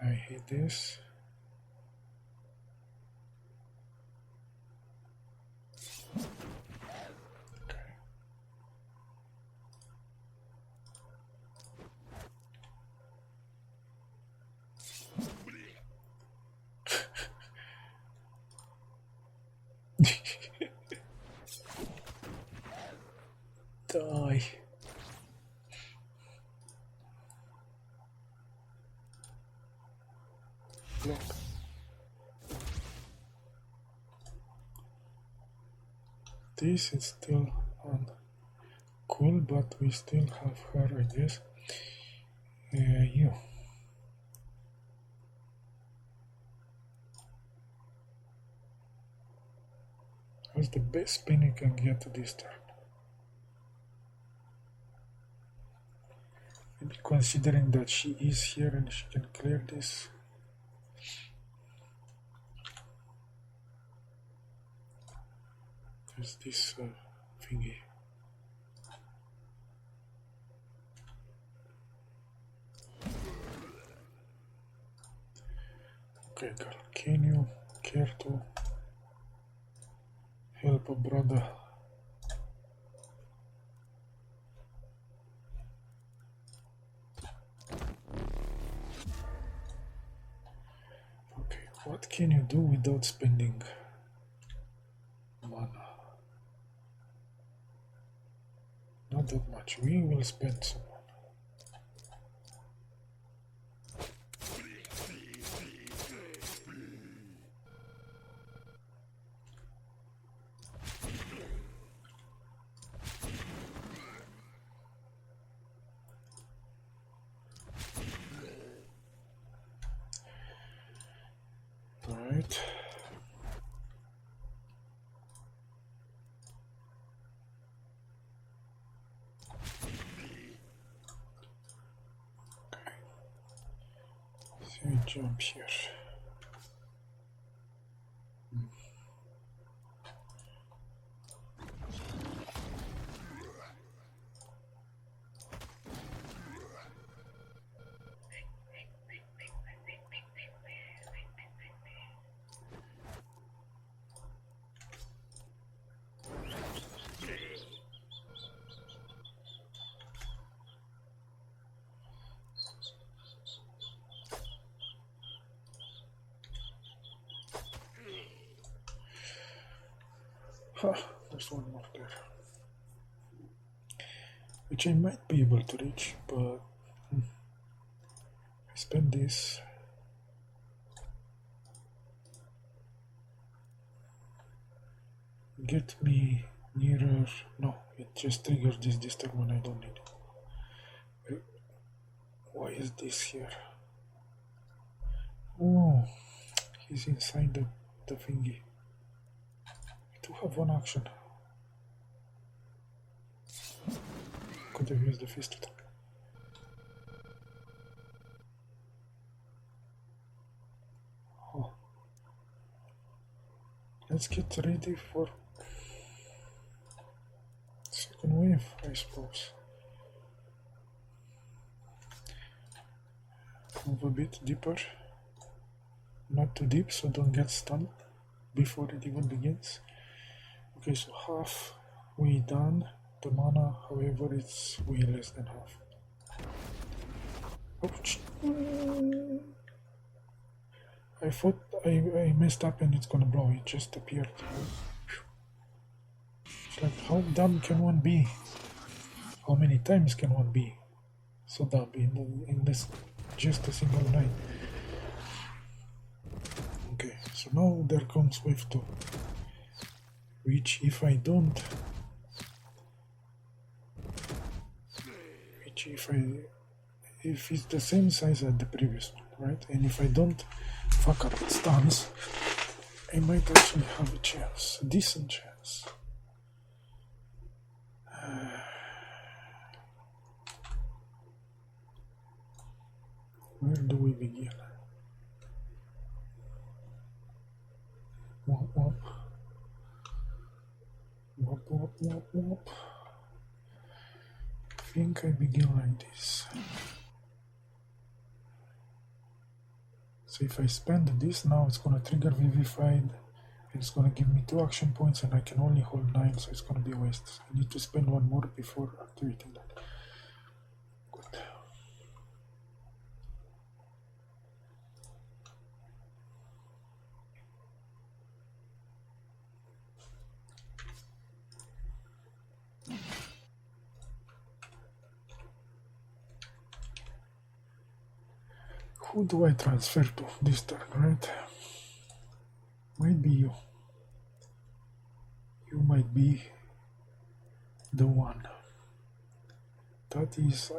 I hate this. clock. This is still on cool, but we still have her, I guess. You. What's the best spin you can get this turn? Maybe considering that she is here and she can clear this. There's this thingy. Okay, girl, can you care to help a brother? Okay, what can you do without spending mana? Not that much. We will spend some. Right. Okay. So we jump here. There's one more there, which I might be able to reach, but I spend this. Get me nearer. No, it just triggers this turn when I don't need it. Wait, why is this here? Oh, he's inside the thingy. To have one action. Could have used the fist attack. Oh. Let's get ready for second wave, I suppose. Move a bit deeper. Not too deep, so don't get stunned before it even begins. Okay, so half way done. The mana, however, it's way less than half. Ouch. I thought I messed up and it's gonna blow. It just appeared. It's like, how dumb can one be? How many times can one be so dumb in this just a single night? Okay, so now there comes wave 2. Which if it's the same size as the previous one, right? And if I don't fuck up its stance, I might actually have a chance, a decent chance. Where do we begin? Womp womp. Womp womp womp womp. I think I begin like this. So if I spend this now, it's gonna trigger Vivified. It's gonna give me 2 action points and I can only hold 9, so it's gonna be a waste. I need to spend one more before activating that. Good. Who do I transfer to this turn, right? Might be you. You might be the one. That is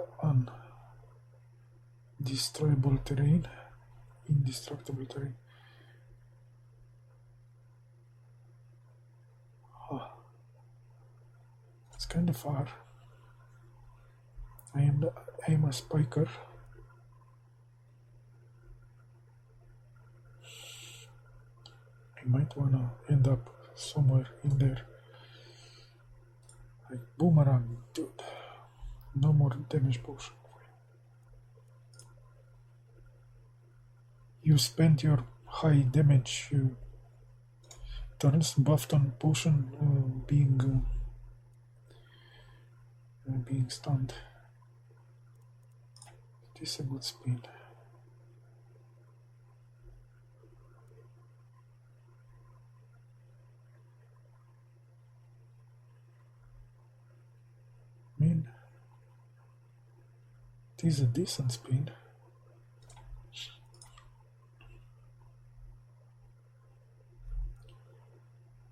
undestroyable terrain. Indestructible terrain. Huh. It's kind of far. I am a spiker. I might wanna end up somewhere in there. Like boomerang, dude. No more damage potion. You spent your high damage turns buffed on potion being stunned. This is a good spin. I mean, it is a decent spin.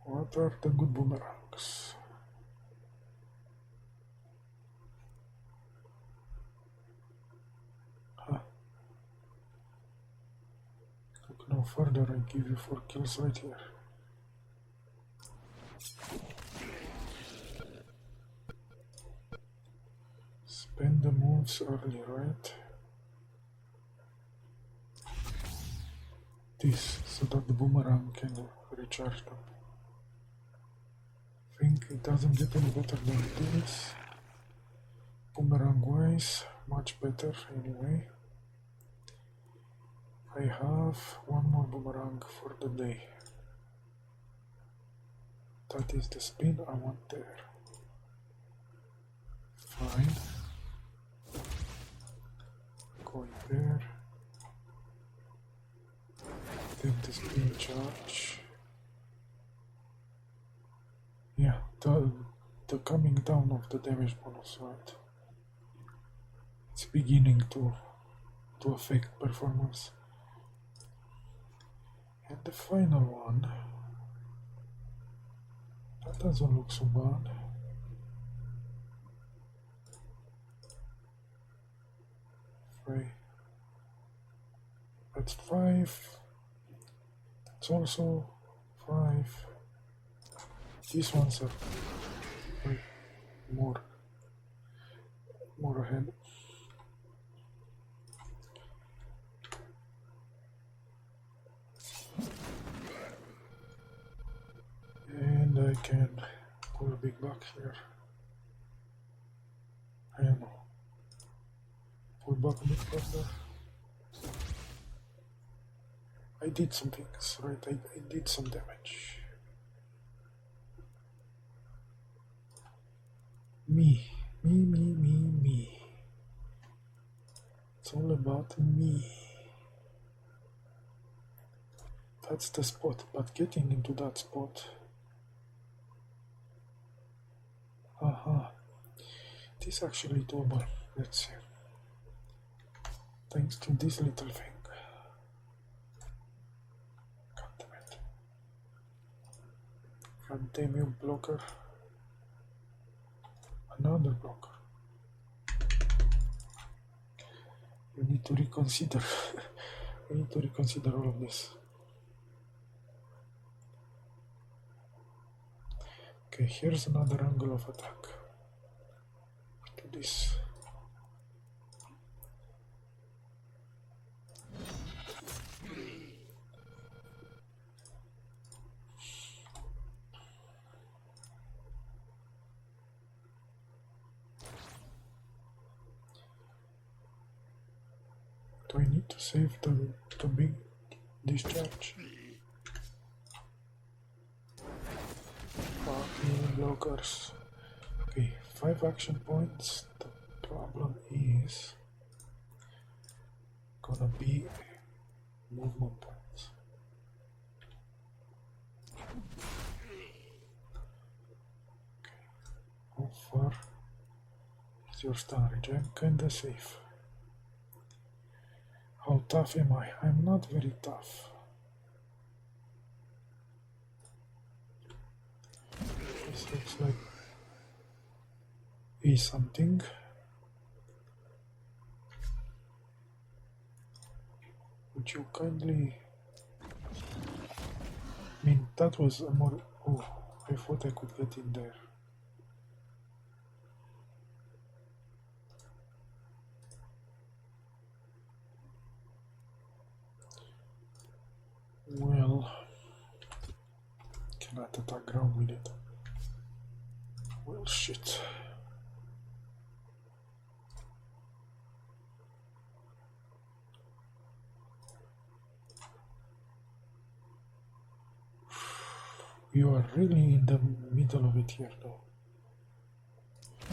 What are the good boomerangs? Huh. Look no further, I give you 4 kills right here. Spend the moves early, right? This, so that the boomerang can recharge them. I think it doesn't get any better than this. Boomerang wise, much better anyway. I have one more boomerang for the day. That is the spin I want there. Fine. Going there. Take the spin charge. Yeah, the coming down of the damage bonus, right? It's beginning to affect performance. And the final one, that doesn't look so bad. That's 5. That's also 5. These ones are like more ahead. And I can pull a big buck here. I don't know. Pull back a bit further. I did some things, right? I did some damage. Me. It's all about me. That's the spot, but getting into that spot. Aha. It is actually doable. Let's see. Thanks to this little thing. God damn it. God damn you, blocker. Another blocker. You need to reconsider. We need to reconsider all of this. Okay, here's another angle of attack. Do this. Do I need to save the big discharge? Fucking blockers. Okay, 5 action points. The problem is gonna be movement points. Okay, how far is your storage? I'm kinda safe. How tough am I? I'm not very tough. This looks like a something. Would you kindly... I mean, that was a more... Oh, I thought I could get in there. Well, cannot attack ground with it. Well, shit. You are really in the middle of it here, though.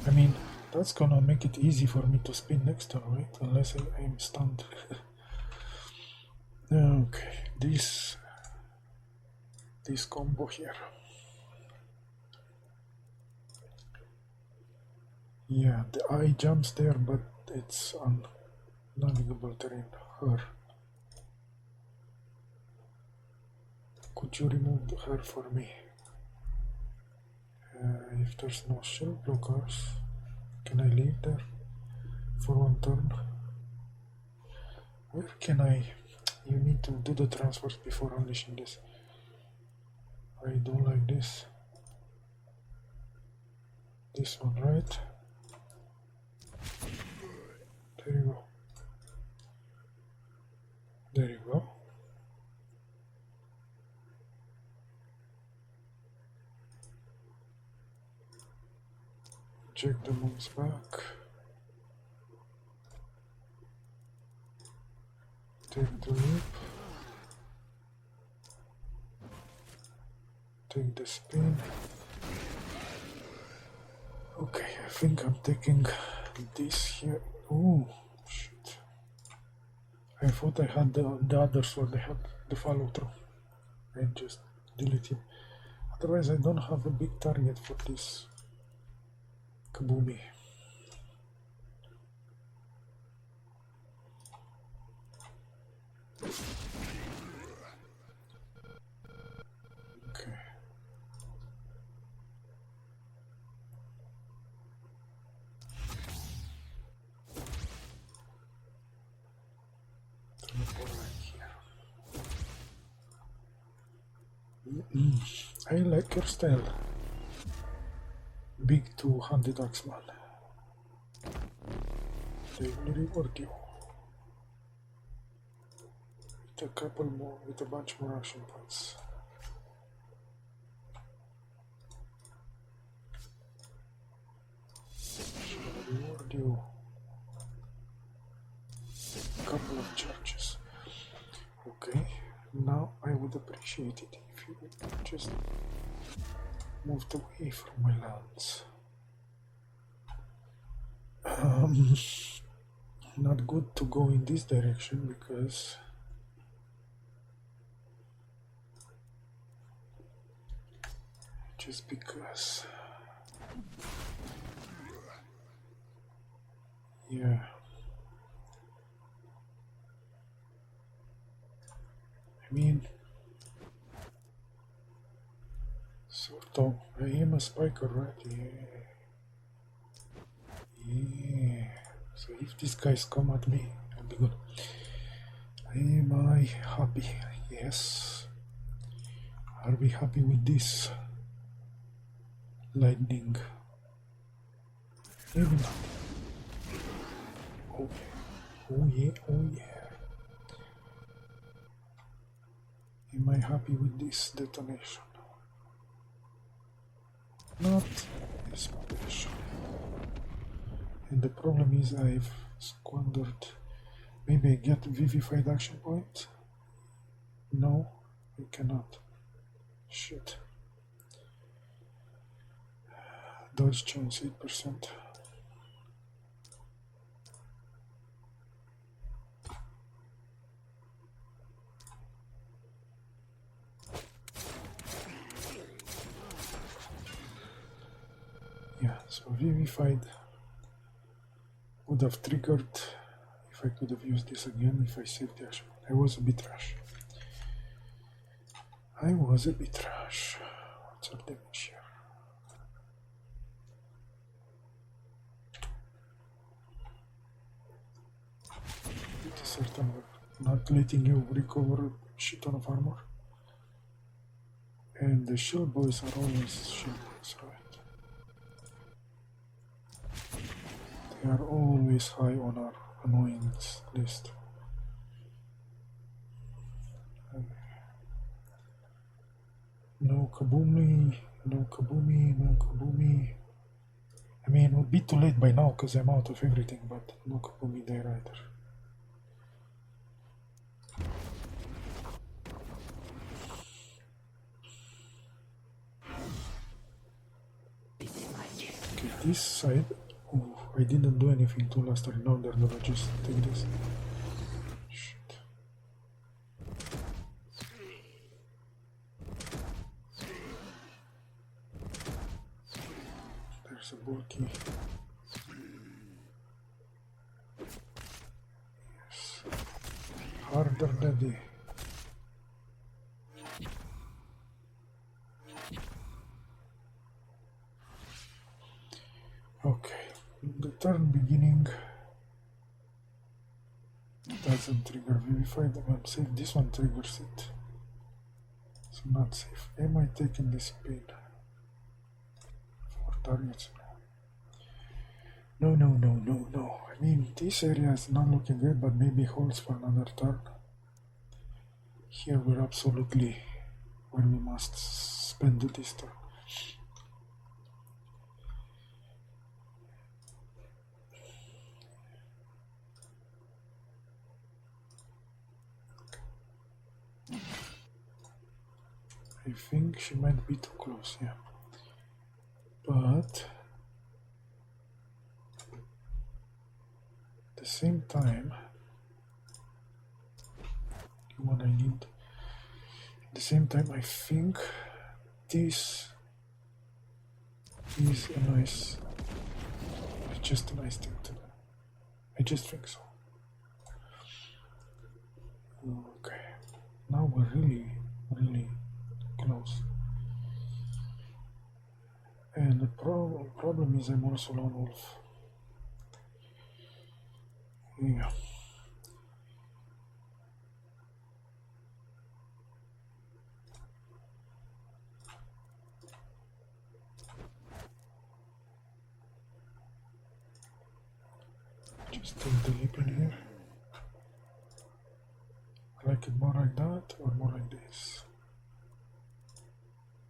I mean, that's gonna make it easy for me to spin next turn, right? Unless I am stunned. Okay, this combo here. Yeah, the eye jumps there, but it's on navigable terrain. Her. Could you remove her for me? If there's no shell blockers, can I leave there for one turn? Where can I? You need to do the transfers before unleashing this. I don't like this. This one, right? There you go. There you go. Check the moons back. Take the leap. Take the spin. Okay, I think I'm taking this here. Oh, shit. I thought I had the other sword, I had the follow through. I just deleted. Otherwise, I don't have a big target for this kaboomy. Okay. I like your style. Big two-handed axeman. They will reward you. With a couple more, with a bunch more action points. Shall reward you. A couple of charges. Okay, now I would appreciate it if you would just moved away from my lands. Not good to go in this direction because just because yeah. I mean, sort of. I am a spiker, right? Yeah. So if these guys come at me, I'll be good. Am I happy? Yes. Are we happy with this? Lightning. Maybe not. Oh, oh yeah, oh yeah. Am I happy with this detonation? Not especially. And the problem is I've squandered. Maybe I get vivified action point? No, I cannot. Shit. Dodge chance 8%. Yeah, so vivified would have triggered if I could have used this again if I saved the action. I was a bit rash. What's our damage here? It is certain we're not letting you recover a shit ton of armor. And the shield boys are always shield boys, right? They are always high on our annoyance list. No kaboomy, no kaboomy, no kaboomy. I mean, it would be too late by now because I'm out of everything, but no kaboomy there either. Okay, this side. Oh, I didn't do anything to last turn. Now they're gonna just take this. Shit. There's a bulky. Yes. Harder, daddy. Okay, the turn beginning doesn't trigger Vivify, the vamp save. This one triggers it, so not safe. Am I taking this pain for targets? No. I mean, this area is not looking good, but maybe holds for another turn. Here we're absolutely where we must spend this turn. I think she might be too close, yeah. But at the same time, the one I need. At the same time, I think this is a nice, just a nice thing to do. I just think so. Okay, now we're really close. And the problem is I'm also lone wolf. Yeah. Just take the leap in here. I like it more like that or more like this.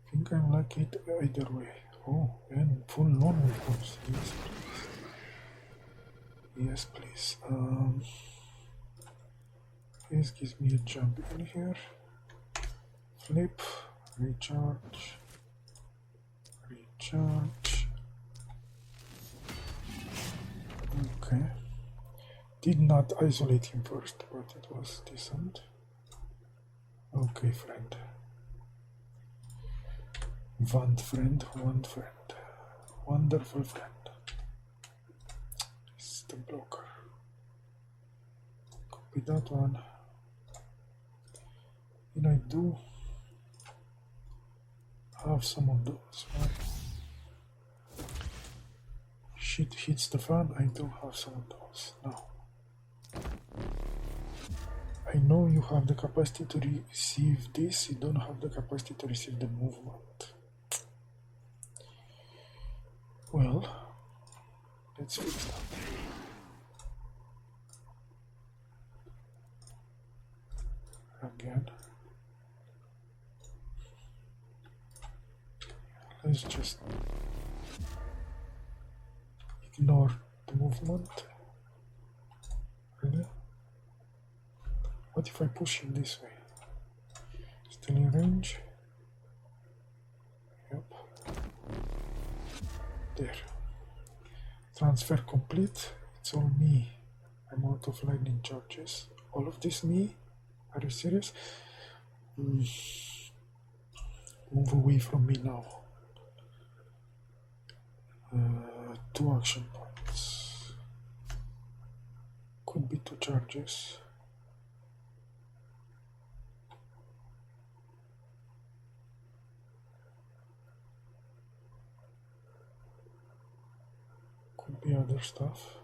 I think I like it either way. Oh, and full lone wolf comes. Yes, please. Yes, please. This gives me a jump in here. Flip, recharge. Okay. Did not isolate him first, but it was decent. Okay, friend. One friend. Wonderful friend. This is the blocker. Copy that one. And I do have some of those, right? Shit hits the fan, I do have some of those. Now, I know you have the capacity to receive this, you don't have the capacity to receive the movement. Well, let's fix that. Again. Let's just ignore the movement. Really? What if I push him this way? Still in range? Yep. There. Transfer complete. It's all me. I'm out of lightning charges. All of this me? Are you serious? Move away from me now. 2 action points. could be 2 charges. Could be other stuff.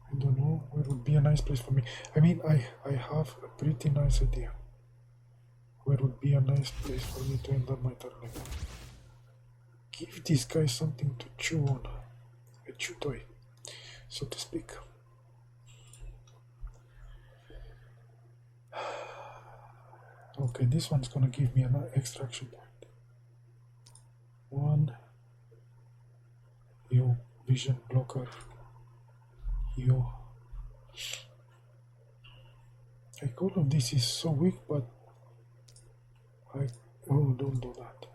I don't know where would be a nice place for me. I mean, I have a pretty nice idea. Where would be a nice place for me to end up my turn? Give these guys something to chew on. A chew toy, so to speak. Okay, this one's gonna give me an extraction point. 1. You vision blocker. You. Like all of this is so weak, but oh, don't do that.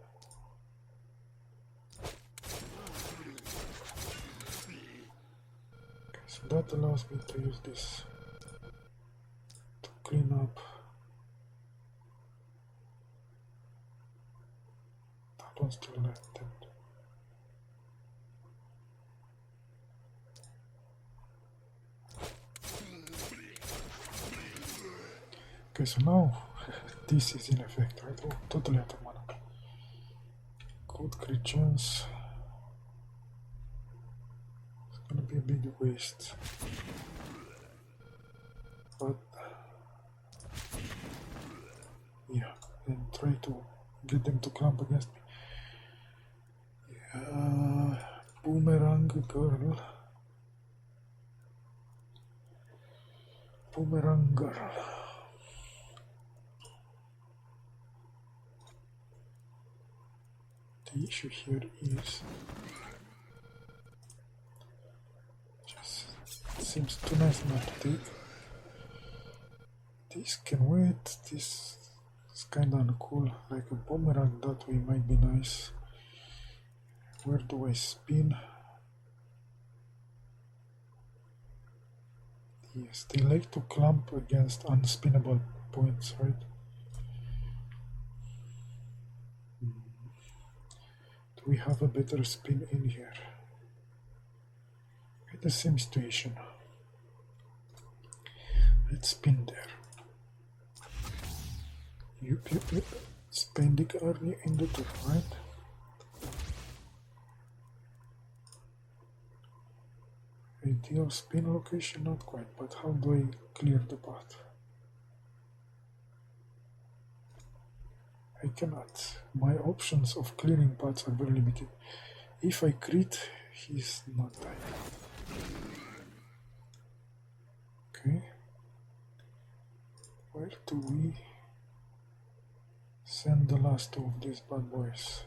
Okay, so that allows me to use this to clean up. That one's still left. Okay, so now this is in effect, right? Oh, totally out of mana. Good crit chance. It's gonna be a big waste. But yeah, and try to get them to clamp against me. Yeah, boomerang girl. Boomerang girl. The issue here is just seems too nice not to take. This can wait. This is kinda uncool. Like a boomerang that way might be nice. Where do I spin? Yes, they like to clamp against unspinnable points, right? Do we have a better spin in here? The same situation. Let's spin there. Yup. Spending early in the turn, right? Ideal spin location, not quite, but how do I clear the path? I cannot. My options of clearing paths are very limited. If I crit, he's not dying. Okay. Where do we send the last two of these bad boys?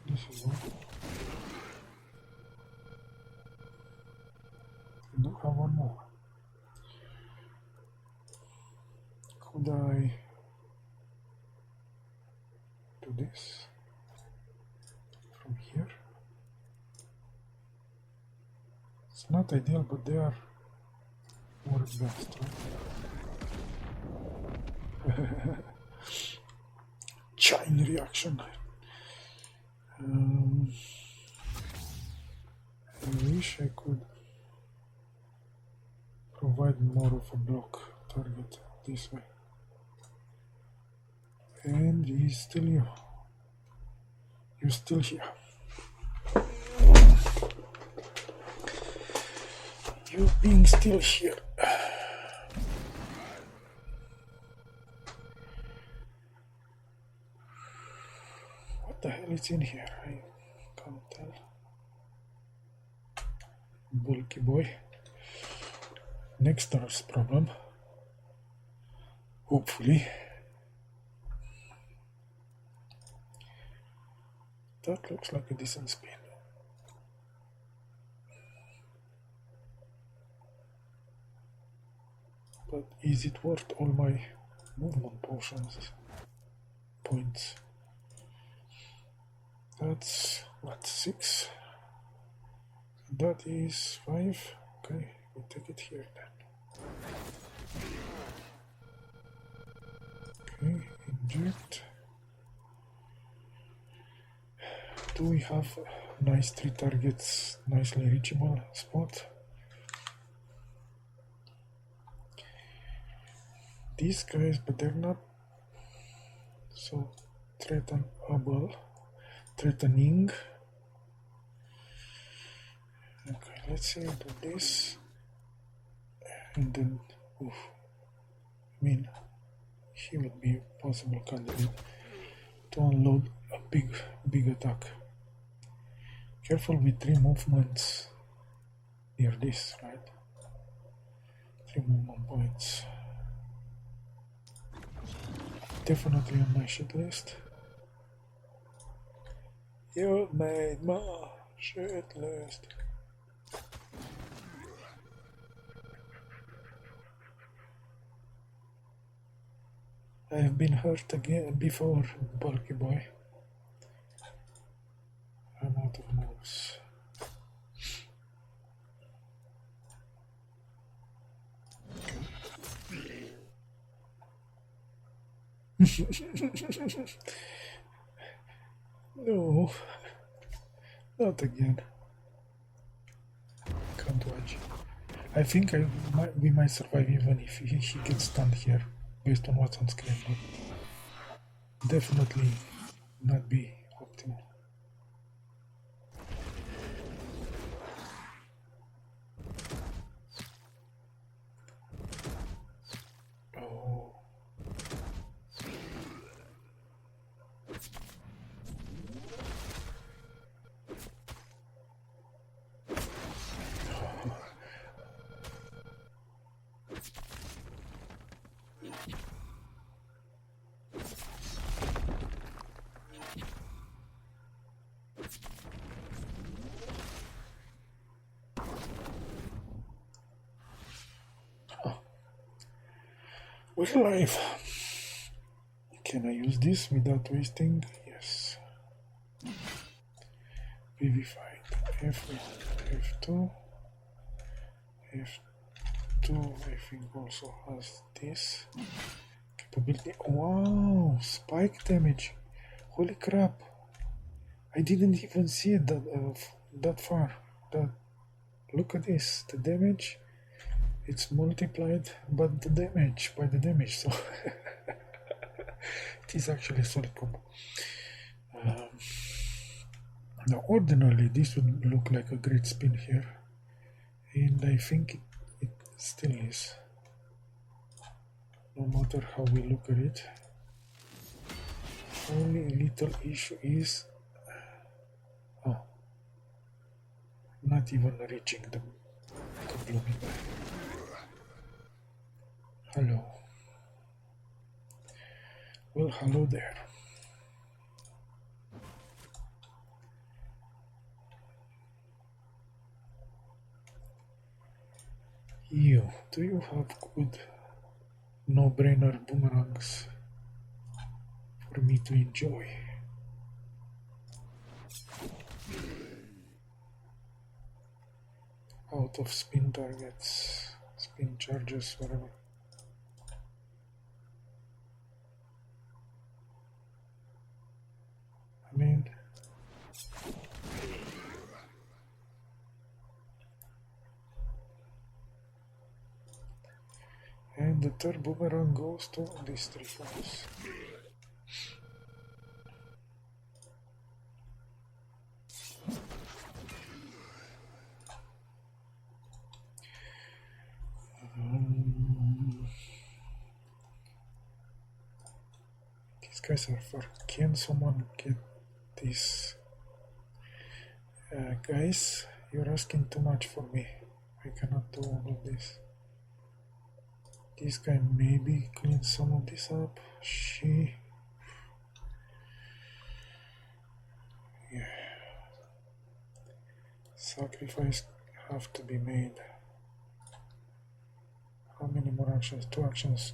This is one. I do have one more. Could I do this from here? It's not ideal, but they are more advanced, right? Chain reaction. I wish I could provide more of a block target this way. And he's still you. You're still here. You being still here. What the hell is in here? I can't tell. Bulky boy. Next Earth's problem. Hopefully. That looks like a decent spin. But is it worth all my movement potions? Points. That's what, 6? That is 5. Okay, we take it here then. Okay, inject. Do we have nice 3 targets, nicely reachable spot? These guys, but they're not so threatening. Okay, let's see, do this, and then, oof, I mean, he would be a possible candidate to unload a big attack. Careful with 3 movements near this, right? 3 movement points. Definitely on my shit list. You made my shit list. I've been hurt again before, bulky boy. I'm out of moves. No, not again. Can't watch. I think we might survive even if he gets stunned here, based on what's on screen, but definitely not be optimal. Oh. We're alive. Can I use this without wasting? Yes. Vivified. F1, F2. F2, I think also has this capability. Wow, spike damage. Holy crap. I didn't even see it that far. Look at this. The damage. It's multiplied by the damage, so it is actually a solid combo. Now, ordinarily, this would look like a great spin here, and I think it still is, no matter how we look at it. Only little issue is not even reaching the blooming guy. Hello. Well, hello there. Do you have good no-brainer boomerangs for me to enjoy? Out of spin targets, spin charges, whatever. I mean, and the third boomerang goes to these 3 foes. These guys are far. Can someone get this? Guys, you're asking too much for me. I cannot do all of this. This guy maybe clean some of this up. Yeah. Sacrifice have to be made. How many more actions? 2 actions.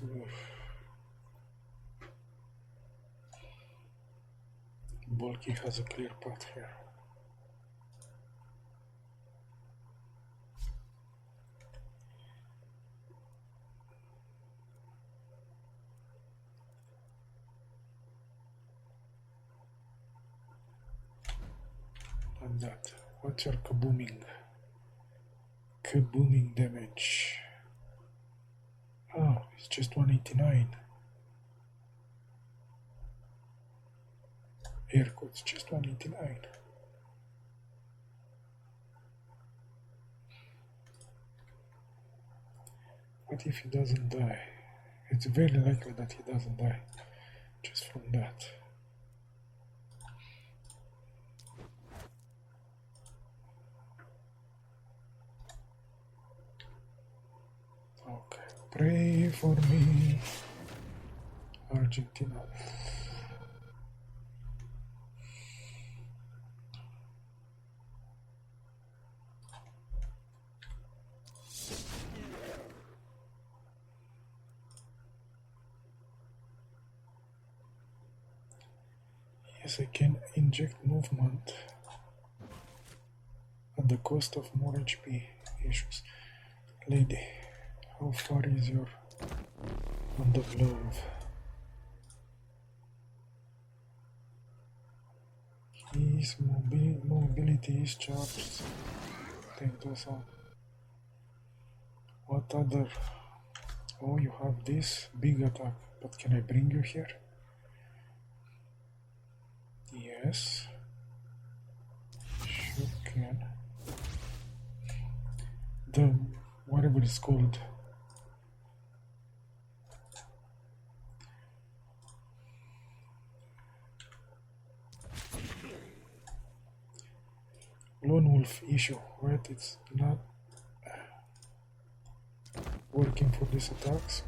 Bulky has a clear path here. from that. What's your kabooming? Kabooming damage. Oh, it's just 189. Air quotes, just 189. What if he doesn't die? It's very likely that he doesn't die, just from that. Okay, pray for me, Argentina. Yes, I can inject movement at the cost of more HP issues. Lady, how far is your on the glove? His mobility is charged. Take those out. What other? Oh, you have this big attack, but can I bring you here? Yes, sure can. The whatever it's called. Lone wolf issue, right? It's not working for these attacks,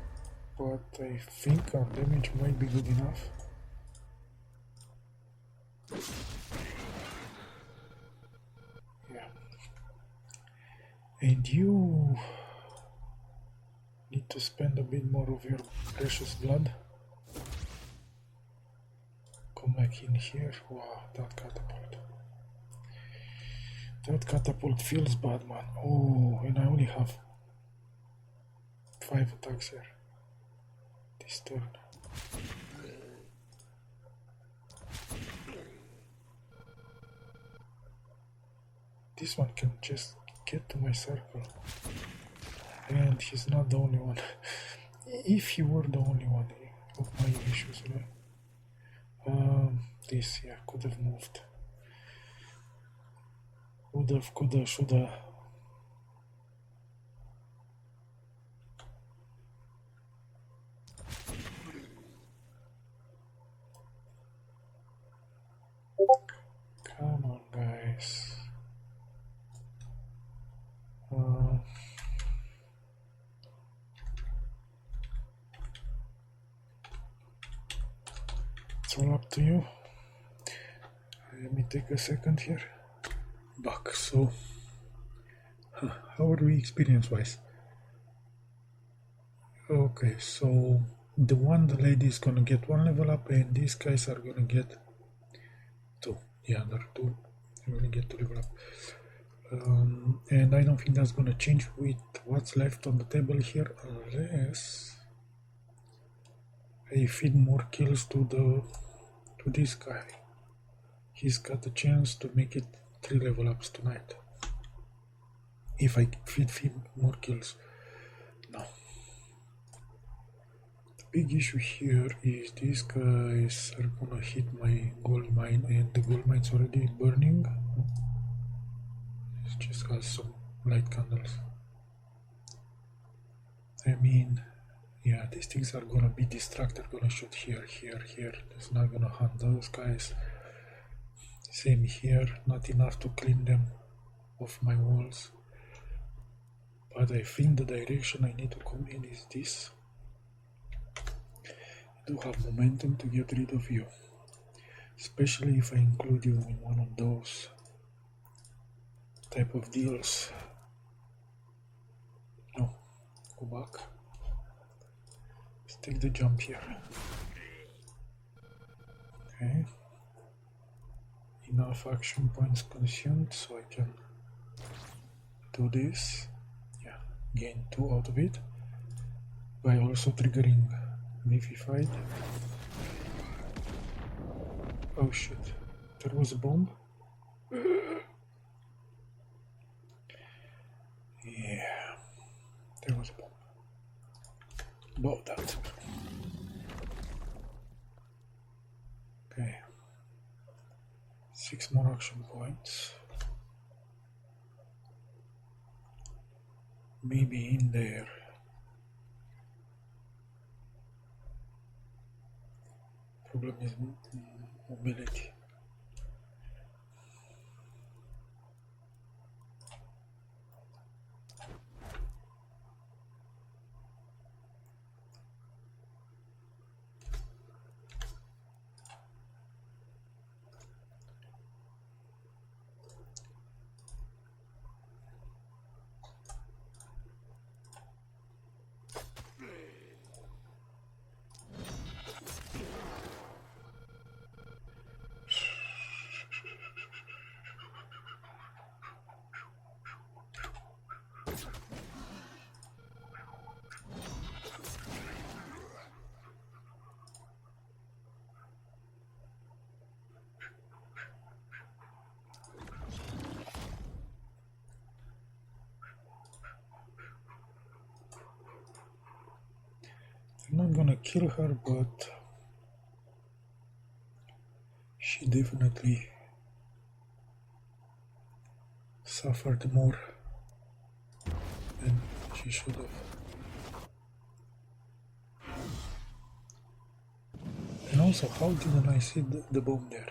but I think our damage might be good enough. Yeah. And you need to spend a bit more of your precious blood. Come back in here. Wow, that catapult. That catapult feels bad, man. Oh, and I only have 5 attacks here this turn. This one can just get to my circle. And he's not the only one. If he were the only one of my issues, right? This, yeah, could have moved. Would have, coulda, shoulda. Come on, guys. It's all up to you. Let me take a second here. Back. So, how are we experience-wise? Okay, so the lady is gonna get 1 level up, and these guys are gonna get 2. The other 2 are gonna get 2 level up. And I don't think that's gonna change with what's left on the table here, unless I feed more kills to this guy. He's got a chance to make it 3 level ups tonight. If I feed more kills. Now, the big issue here is these guys are gonna hit my gold mine, and the gold mine's already burning. It just has some light candles. I mean, yeah, these things are gonna be distracted, gonna shoot here, here, here. It's not gonna hunt those guys. Same here, not enough to clean them off my walls. But I think the direction I need to come in is this. I do have momentum to get rid of you. Especially if I include you in one of those type of deals. No, go back. Let's take the jump here. Okay. Enough action points consumed so I can do this. Yeah, gain 2 out of it. By also triggering Mifified. Oh shit, there was a bomb. Yeah, there was a bomb. About that. Okay. 6 more action points. Maybe in there. Problem is mobility. I'm not gonna kill her, but she definitely suffered more than she should have. And also, how didn't I see the bomb there?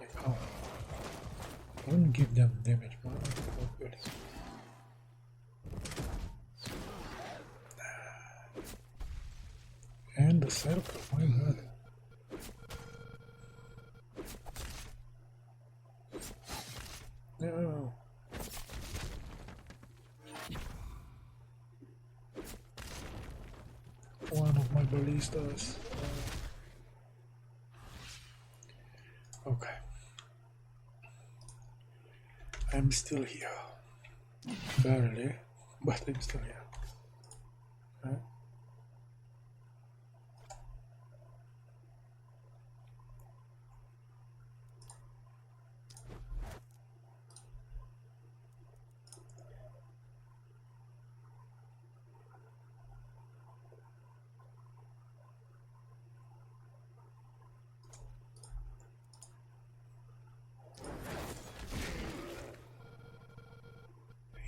Like, how? I wouldn't give them damage, man. And the circle, my god. No. One of my ballistas. Okay. I'm still here. Barely, but I'm still here. Right?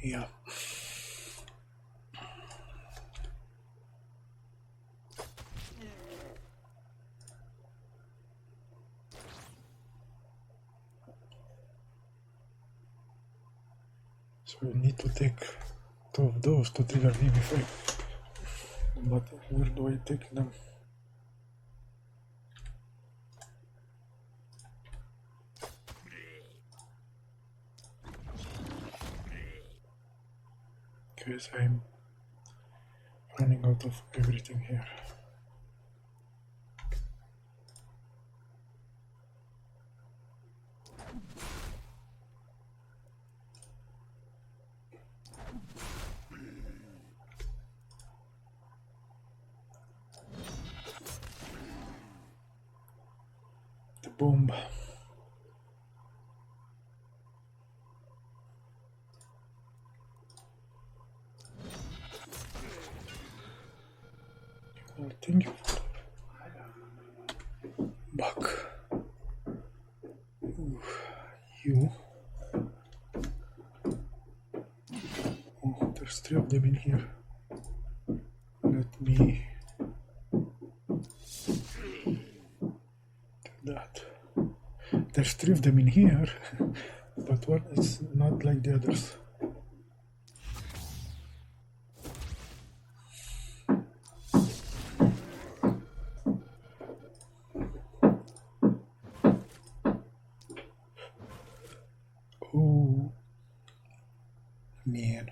Yeah. So we need to take 2 of those to trigger VB5. But where do I take them? Because I'm running out of everything here. The bomb. Well, thank you for back. Ooh, you. Oh, there's 3 of them in here. Let me do that. There's 3 of them in here, but one is not like the others. Oh man.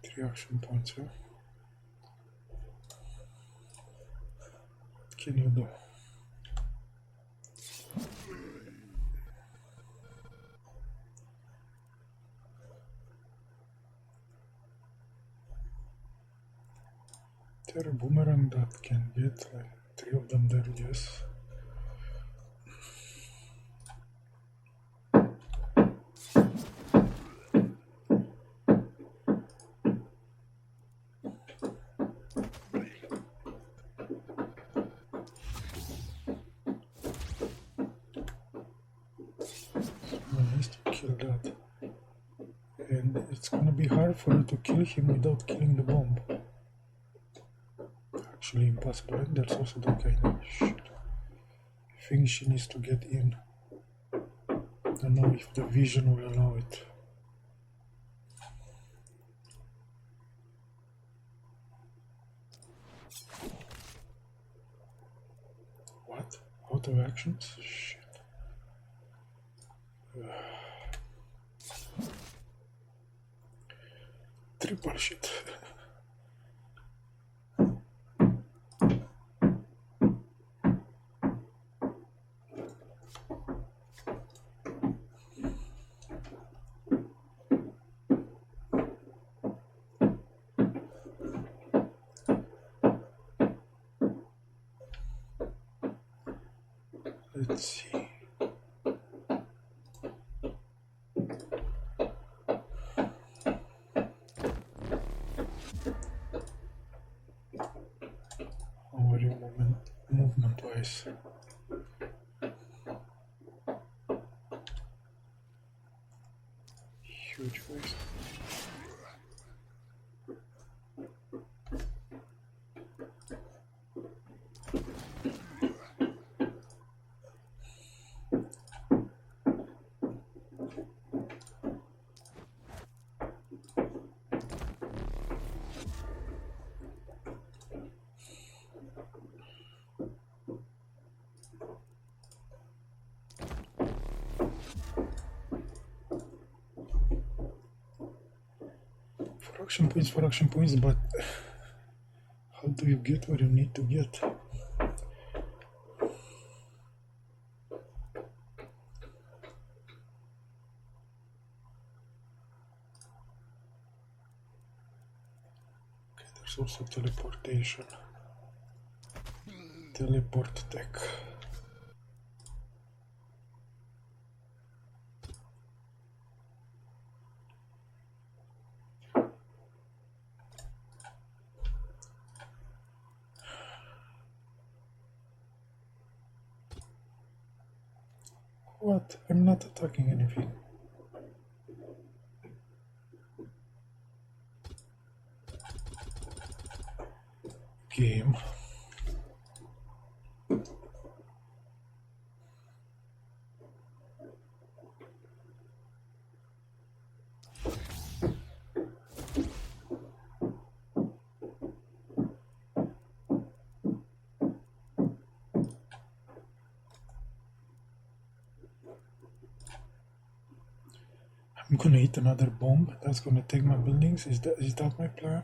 3 action points, huh? What can you do? There a boomerang that can get like 3 of them there, yes. It's gonna be hard for you to kill him without killing the bomb. Actually impossible, and there's also that guy. Shit. I think she needs to get in. I don't know if the vision will allow it. What? Out of actions? Shit. Triple shit. Let's see. How are you movement-wise? Huge waste. For action points, but how do you get where you need to get? Okay, there's also teleportation. Teleport tech. What? I'm not attacking anything. Game. I'm gonna hit another bomb. That's gonna take my buildings. Is that my plan?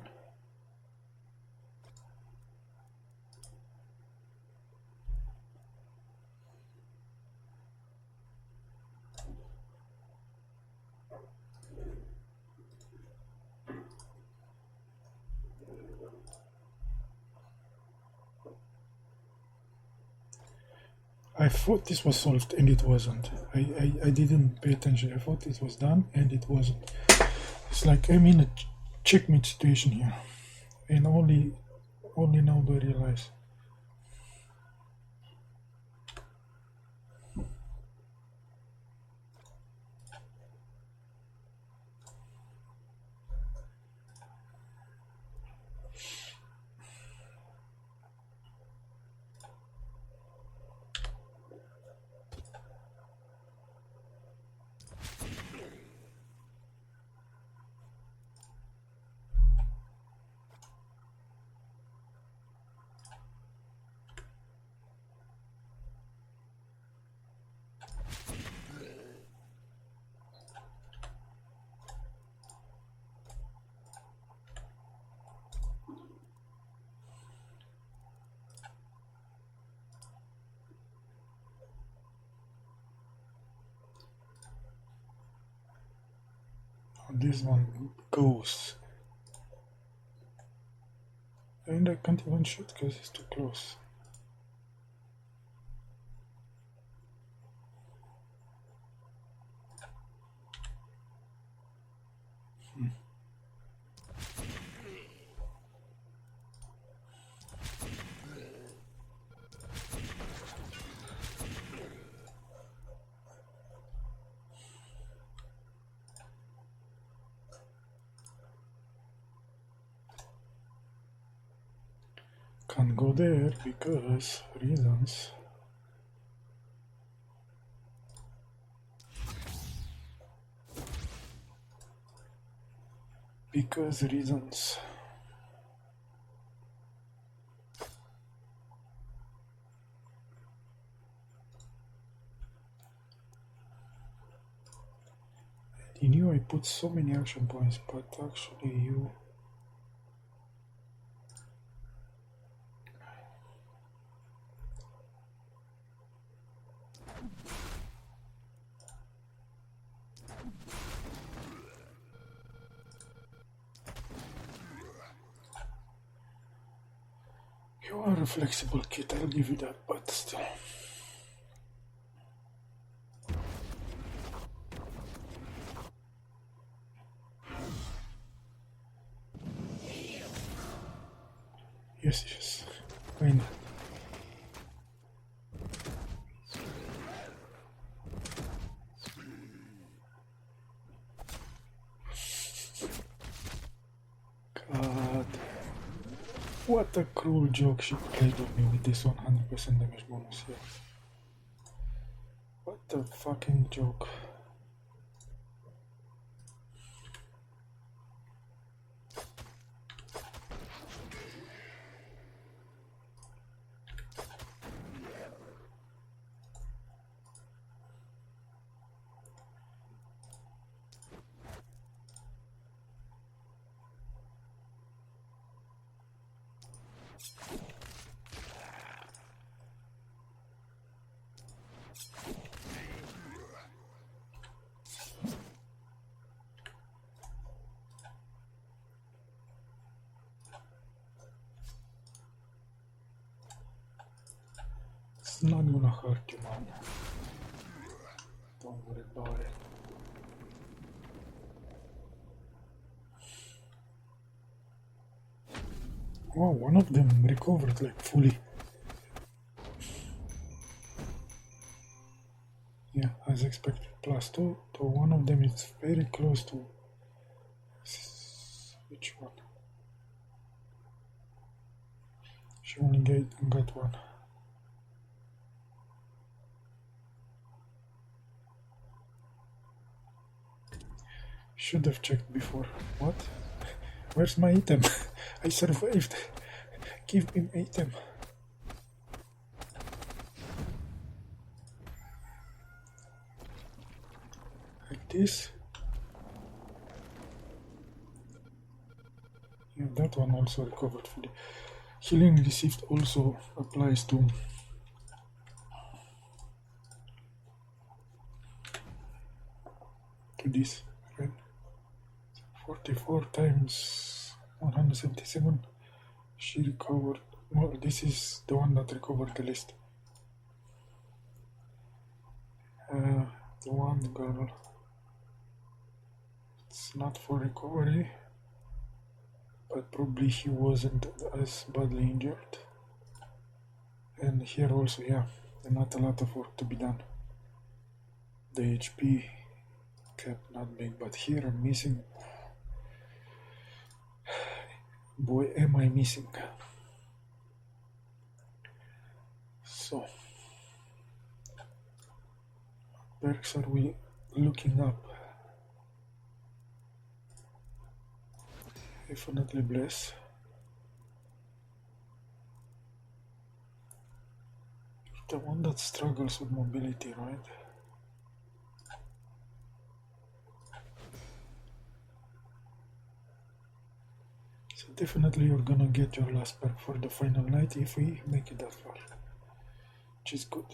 I thought this was solved and it wasn't. I didn't pay attention. I thought it was done and it wasn't. It's like I'm in a checkmate situation here. And only now do I realize. This one goes. And I can't even shoot because it's too close. Can't go there because reasons. Because reasons. You knew I put so many action points, but actually you... You are a flexible kid, I'll give you that, but still. Yes, yes. Why not? God. What a cruel joke she played on me with this 100% damage bonus here. What a fucking joke. It's not gonna hurt you, man. Don't worry about it. Wow, one of them recovered like fully. Yeah, as expected. +2, so one of them is very close to... Which one? She only got one. Should have checked before. What? Where's my item? I survived. Give me my item. Like this. Yeah, that one also recovered fully. Healing received also applies to this, right? 44 times 177. She recovered. Well, this is the one that recovered the least. The one girl. It's not for recovery, but probably he wasn't as badly injured. And here also, yeah, not a lot of work to be done. The HP kept not big, but here I'm missing. Boy, am I missing. So, perks are we looking up? Definitely bless. The one that struggles with mobility, right? So definitely you're gonna get your last perk for the final night if we make it that far, which is good.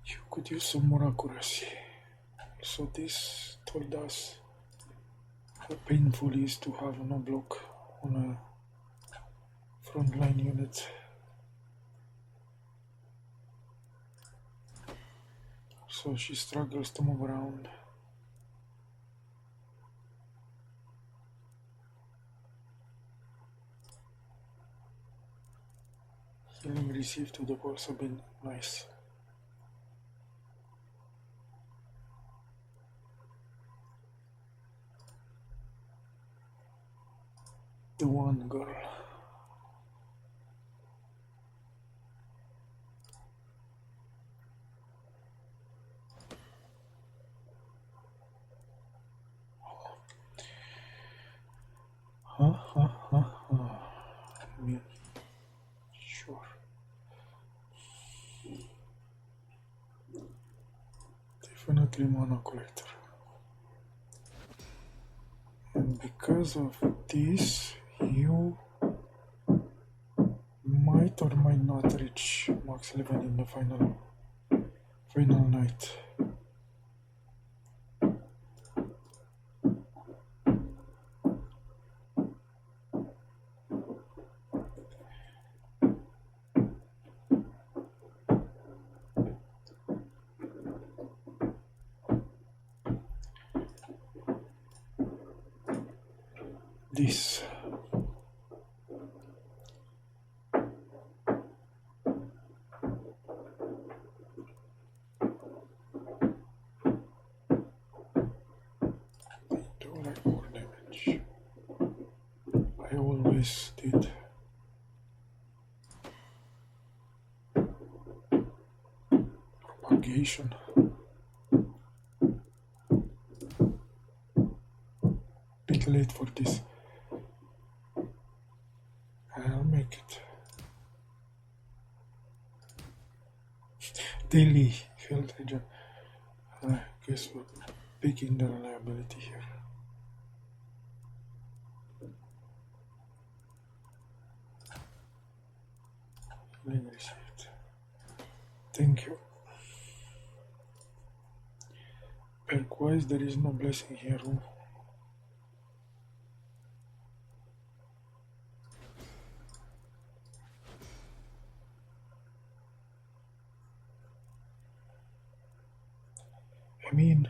You could use some more accuracy. So this told us how painful it is to have no block on a frontline unit. So she struggles to move around. Healing received would have also been nice. The one girl. Yeah, sure. Definitely mana collector. And because of this, you might or might not reach max level in the final night. This. They do like more damage. I always did. Propagation. Bit late for this. I'll make it. Daily health regen. I guess we're picking the reliability here. Healing received. Thank you. Perk-wise, there is no blessing here. I mean,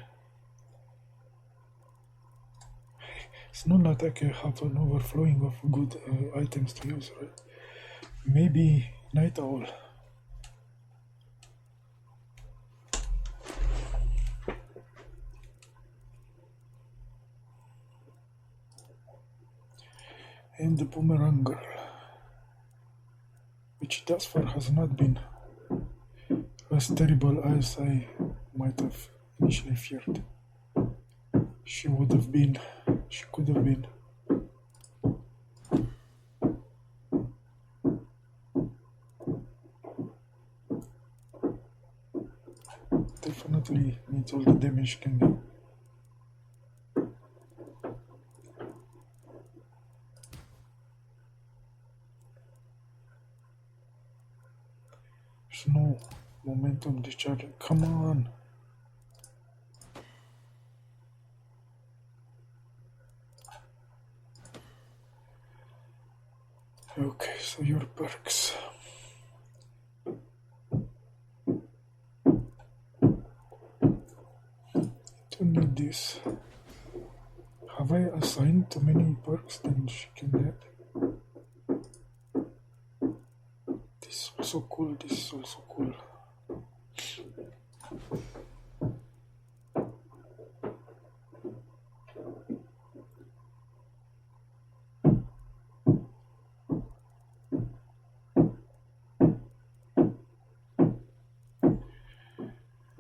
it's not like I have an overflowing of good items to use, right? Maybe Night Owl. And the Boomerang Girl, which thus far has not been as terrible as I might have initially feared. She could have been. Definitely needs all the damage can be. There's no momentum discharging. Come on. Okay, so your perks. Don't need this. Have I assigned too many perks than she can get? This is also cool, this is also cool.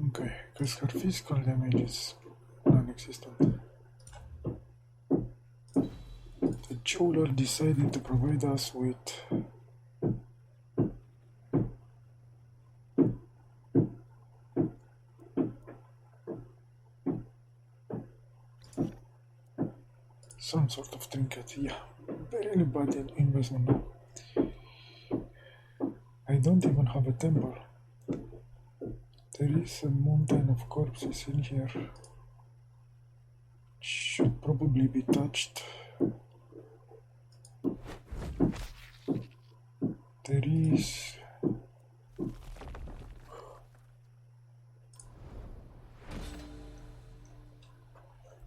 Okay, because her physical damage is non-existent. The jeweler decided to provide us with some sort of trinket. Yeah, really bad investment now. I don't even have a temple. There is a mountain of corpses in here. Should probably be touched. There is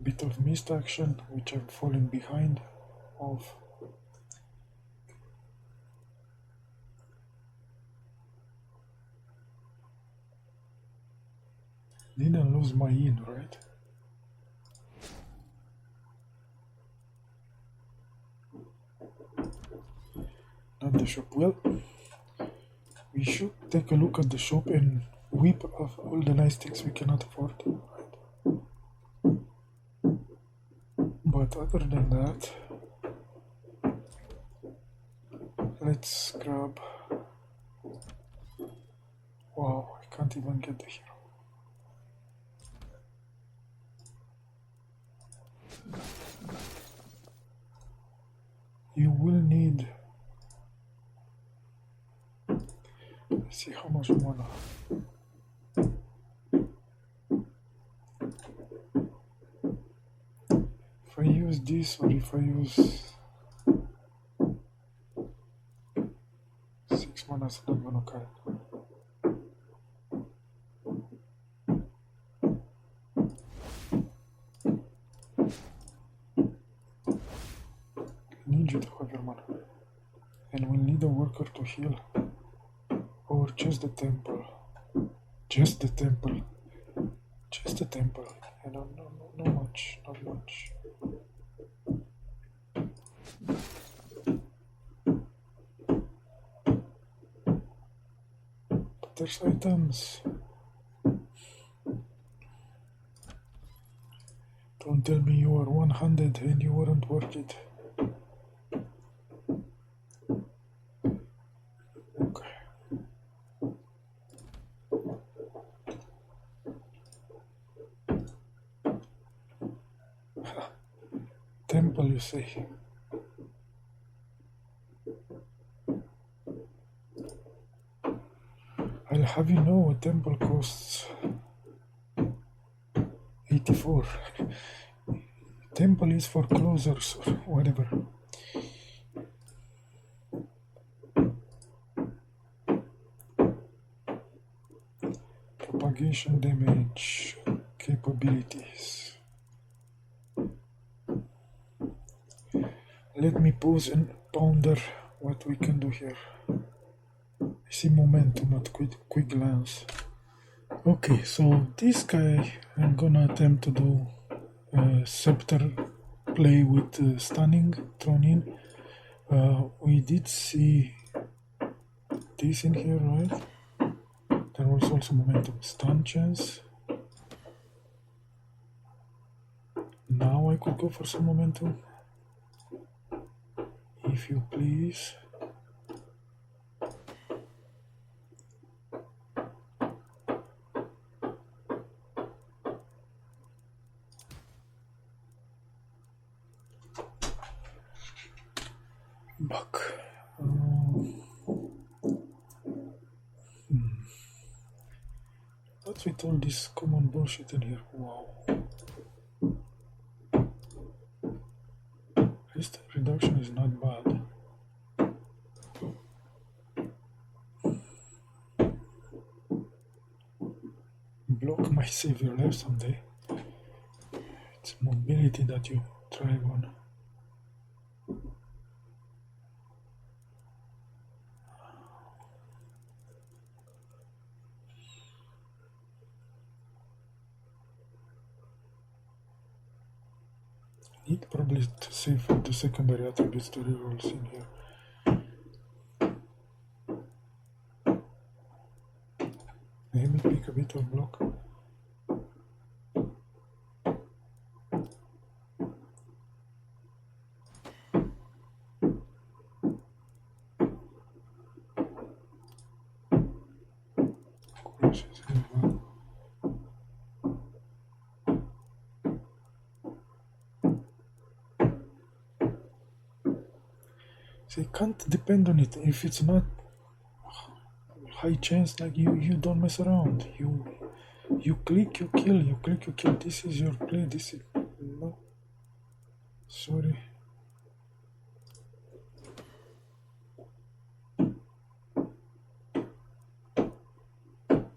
a bit of missed action, which I'm falling behind of. Didn't lose my in, right? not the shop. Well, we should take a look at the shop and whip off all the nice things we cannot afford. But other than that, let's grab... Wow, I can't even get the hero. You will need... Let's see how much mana. If I use this or if I use 6 mana, it's not gonna cut it. I need you to have your mana. And we'll need a worker to heal. Or just the temple. Just the temple. Just the temple. I don't know, not much, not much. But there's items. Don't tell me you are one-handed and you weren't worth it. Okay. Temple, you say? I'll have you know a temple costs 84. Temple is for closers or whatever. Propagation damage capabilities. Let me pause and ponder what we can do here. I see momentum at quick glance. Okay, so this guy I'm gonna attempt to do scepter play with stunning thrown in. We did see this in here, right? There was also momentum stun chance. Now I could go for some momentum. If you please. Buck. What's with all this common bullshit in here? Wow. Risk reduction is not bad. Block might save your life someday. It's mobility that you thrive on. Need probably to save for the secondary attributes to rerolls in here. Maybe pick a bit of block. So you can't depend on it. If it's not high chance, like you don't mess around. You click, you kill, you click, you kill. This is your play. This is no. Sorry.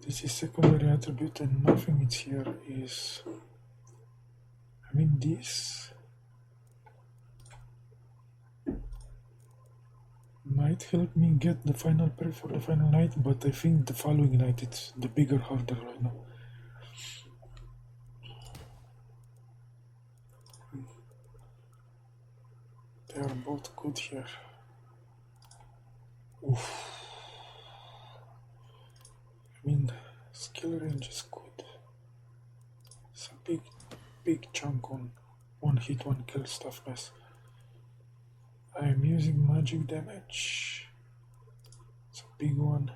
This is secondary attribute and nothing is here is... I mean this might help me get the final prey for the final night, but I think the following night it's the bigger harder right now. They are both good here. Oof. I mean, skill range is good. It's a big chunk on one hit, one kill stuff mess. I am using magic damage. It's a big one.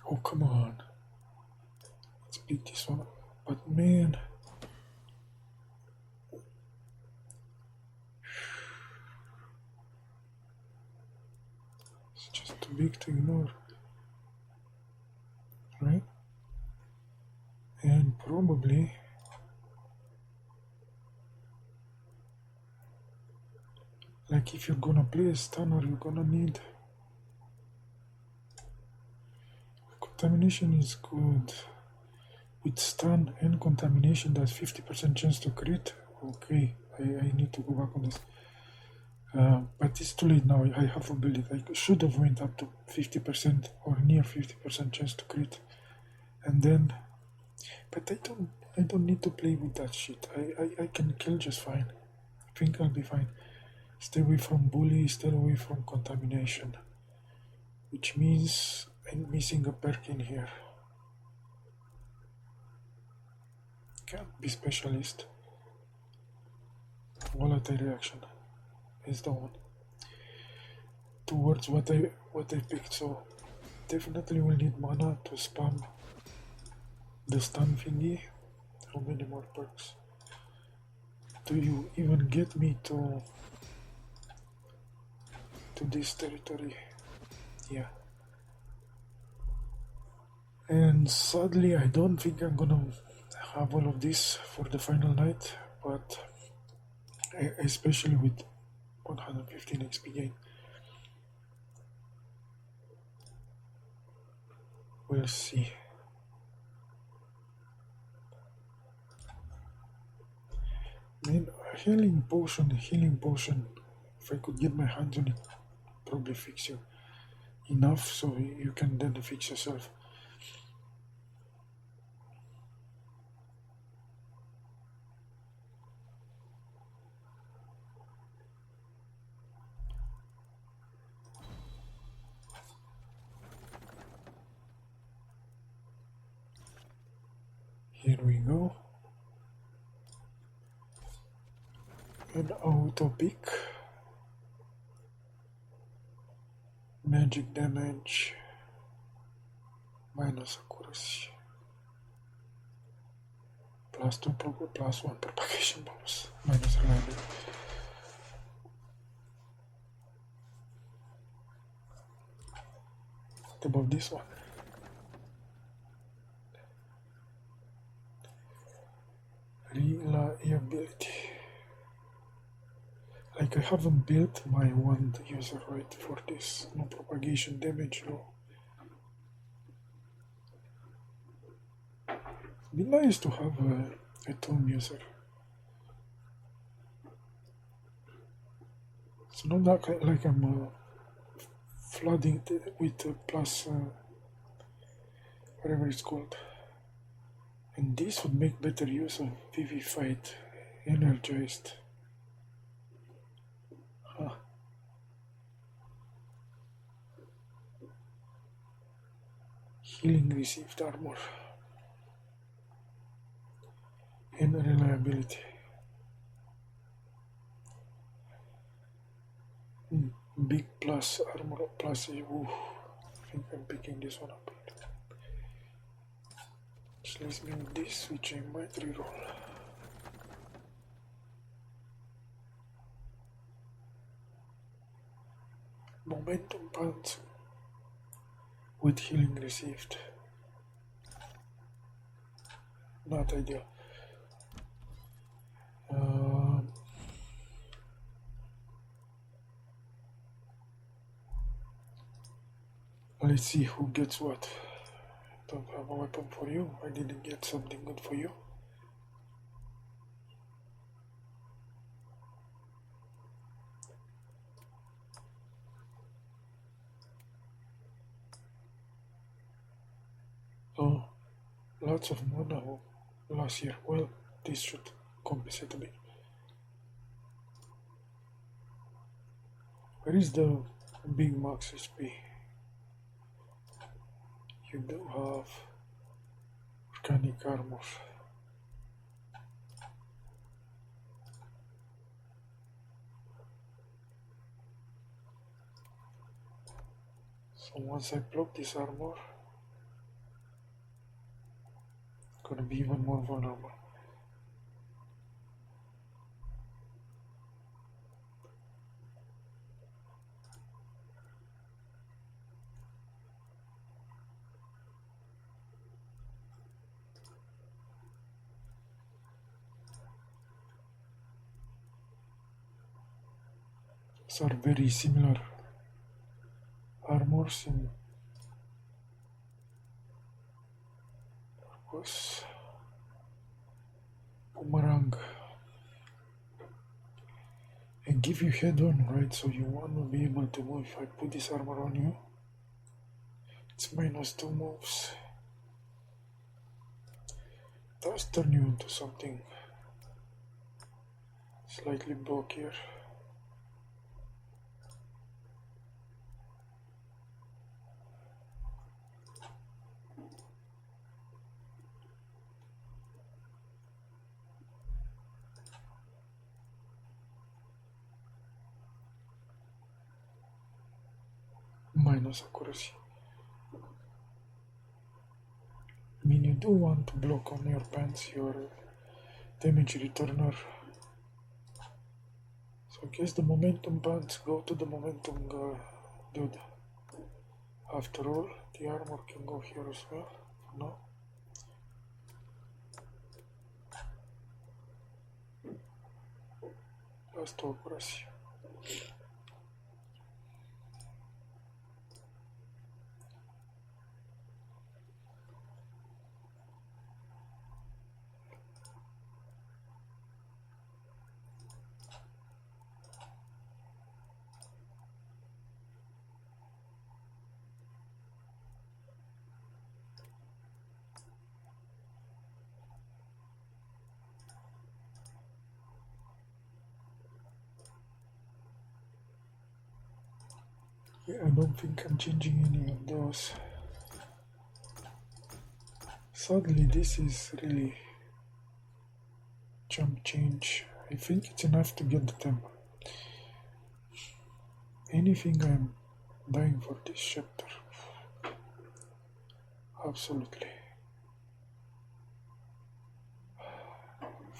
Oh, come on. Let's beat this one. But man. It's just too big to ignore. Right? And probably like if you're gonna play a stunner, you're gonna need contamination is good. With stun and contamination, that's 50% chance to crit. Okay, I need to go back on this. But it's too late now. I have a build it. I should have went up to 50% or near 50% chance to crit, and then. But I don't need to play with that shit. I can kill just fine. I think I'll be fine. Stay away from bully. Stay away from contamination. Which means I'm missing a perk in here. Can't be specialist. Volatile reaction is the one towards what I picked. So definitely will need mana to spam the stun thingy. How many more perks? Do you even get me to this territory? Yeah. And sadly, I don't think I'm gonna have all of this for the final night, but especially with 115 XP gain. We'll see. Man, healing potion. If I could get my hands on it, probably fix you enough so you can then fix yourself. Here we go. An auto pick. Magic damage. Minus accuracy. +2 +1 propagation bonus. Minus reliability. What about this one? Reliability. Like I haven't built my wand user right for this. No propagation damage, no. It'd be nice to have a tomb user. It's not that like I'm flooding with plus whatever it's called. And this would make better use of PV fight energized. Huh. Healing received armor and reliability. Big plus armor plus. Ooh, I think I'm picking this one up. Which leaves me with this, which I might reroll. Momentum pants with healing received. Not ideal. Let's see who gets what. Don't have a weapon for you. I didn't get something good for you. Oh, lots of mana last year. Well, this should compensate a bit. Where is the big max HP? You do have organic armor. So once I block this armor, it's gonna be even more vulnerable. These are very similar armors in purpose. Boomerang and give you head on, right? So you want to be able to move. If I put this armor on you, it's -2 moves. It does turn you into something slightly bulkier. Minus accuracy. I mean, you do want to block on your pants, your damage returner. So in case the momentum pants, go to the momentum dude. After all, the armor can go here as well, for now. Last accuracy. Yeah, I don't think I'm changing any of those. Sadly, this is really jump change. I think it's enough to get the tempo. Anything, I'm dying for this chapter. Absolutely.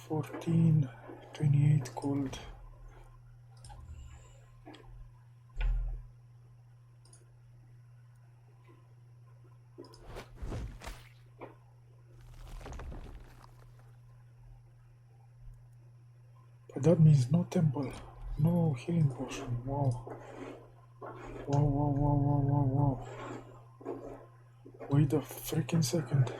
14, 28 gold. But that means no temple, no healing potion. Wow. Wow, wow, wow, wow, wow, wow. Wait a freaking second.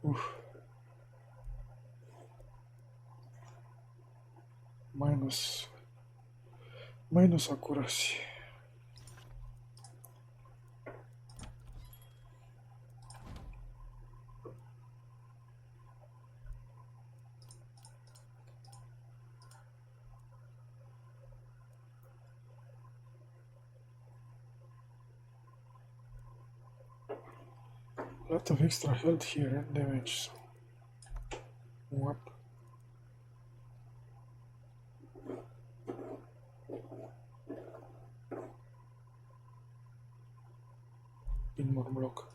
Oof. Minus accuracy. Lot of extra health here and damage. So. What? In more block.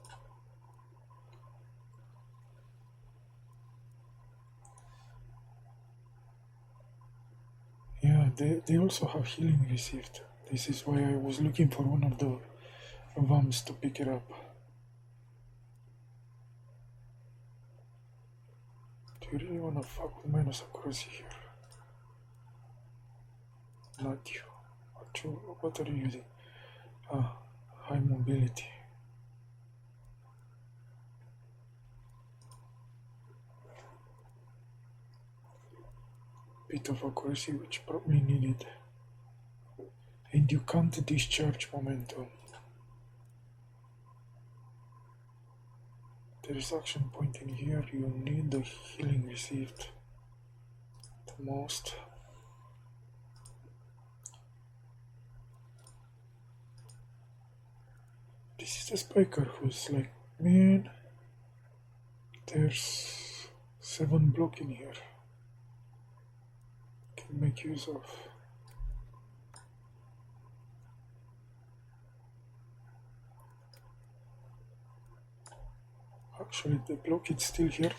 Yeah, they also have healing received. This is why I was looking for one of the vamps to pick it up. Do you really wanna fuck with minus accuracy here? Not you. What are you using? Ah, high mobility. bit of accuracy, which probably needed. And you can't discharge momentum. There is action point in here. You need the healing received the most. This is the spiker who's like, man, there's 7 block in here. Can make use of. Actually, the block is still here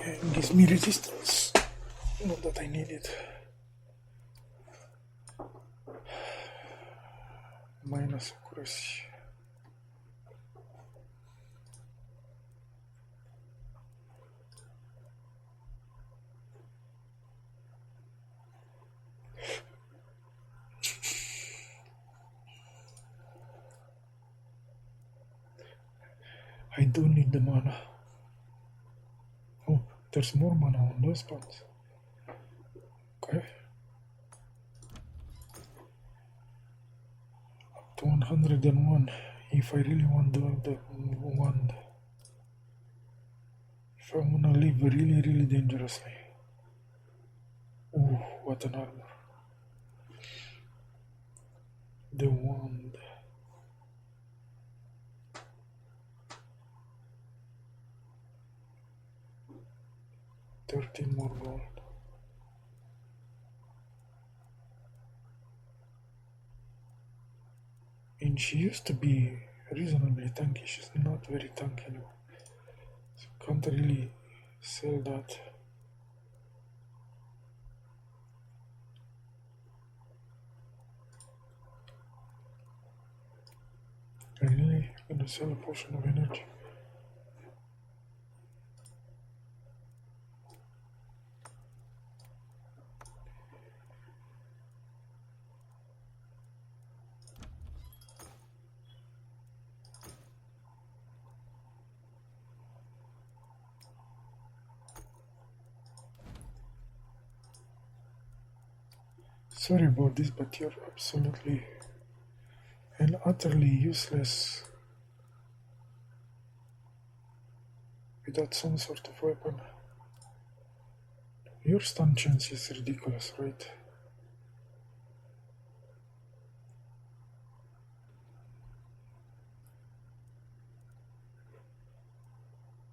and gives me resistance. Not that I need it. Minus accuracy. I do need the mana. Oh, there's more mana on those spots. Okay. Up to 101 if I really want the wand. If I wanna live really dangerously. Oh, what an armor. The wand. 13 more gold. And she used to be reasonably tanky. She's not very tanky anymore. So can't really sell that. I'm really gonna sell a potion of energy. Sorry about this, but you're absolutely and utterly useless without some sort of weapon. Your stun chance is ridiculous, right?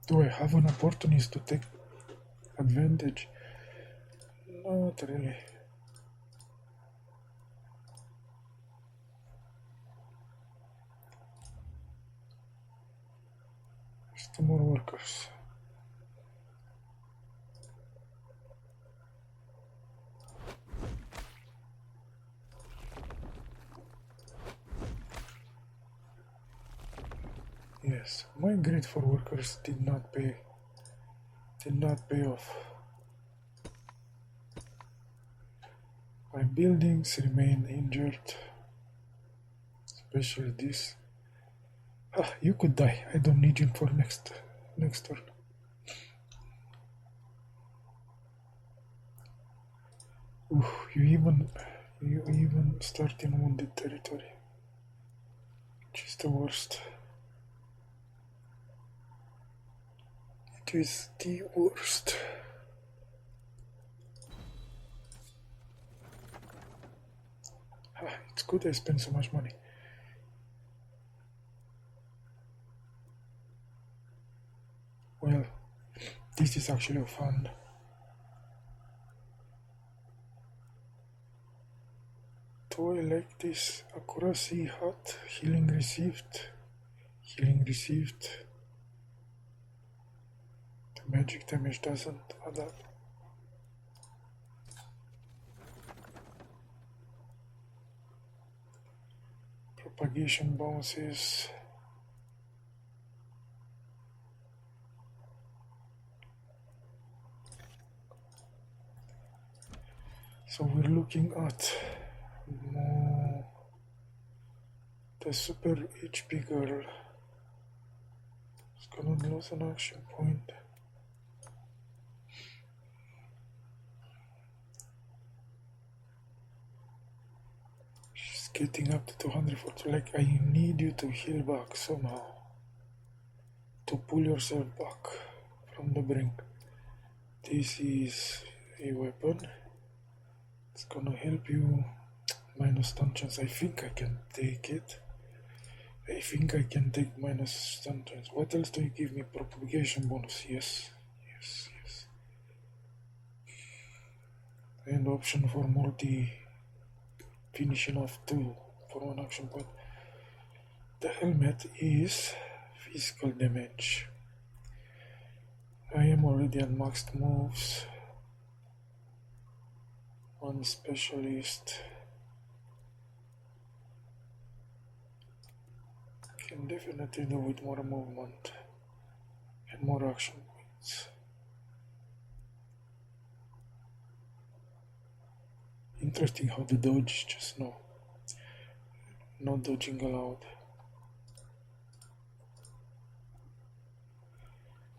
Do I have an opportunist to take advantage? Not really. There's 2 more workers. Yes, my greed for workers did not pay off. My buildings remain injured, especially this. Ah, you could die. I don't need you for next turn. Ooh, you even start in wounded territory, which is the worst. It is the worst. Ah, it's good I spent so much money. Well, this is actually fun. Do I like this? Accuracy, hot, healing received. The magic damage doesn't add up. Propagation bounces. So we're looking at the super HP girl. It's gonna lose an action point. getting up to 240. Like, I need you to heal back somehow. To pull yourself back from the brink. This is a weapon. It's gonna help you minus stun chance. I think I can take it. I think I can take minus stun chance. What else do you give me? Propagation bonus. Yes. Yes, yes. And option for multi finishing off 2 for 1 action point. The helmet is physical damage. I am already on maxed moves. 1 specialist. Can definitely do with more movement and more action points. Interesting how the dodge just no dodging allowed.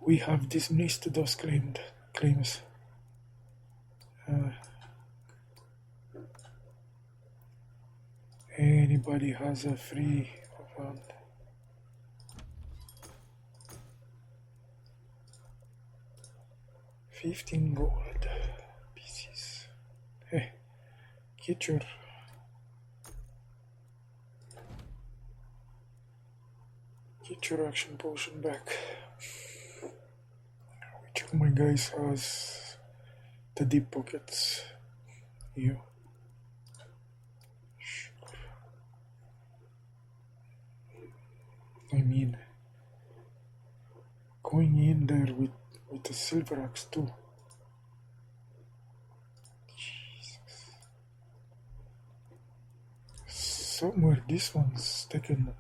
We have dismissed those claims. Anybody has a free round? 15 gold pieces. Hey, get your action potion back. Which of my guys has the deep pockets? You. Sure. I mean, going in there with a silver axe too. Jesus. Somewhere this one's taken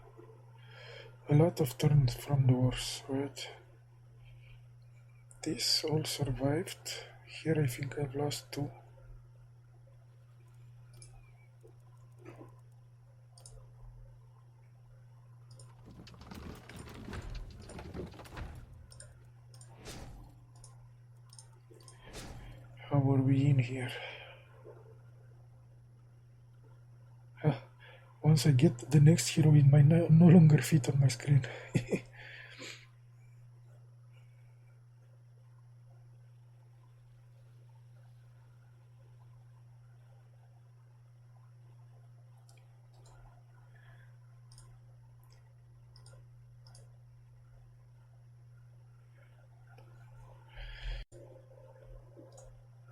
a lot of turns from the wars, right? This all survived. Here I think I've lost 2. How are we in here? Once I get the next hero in, my no longer fit on my screen.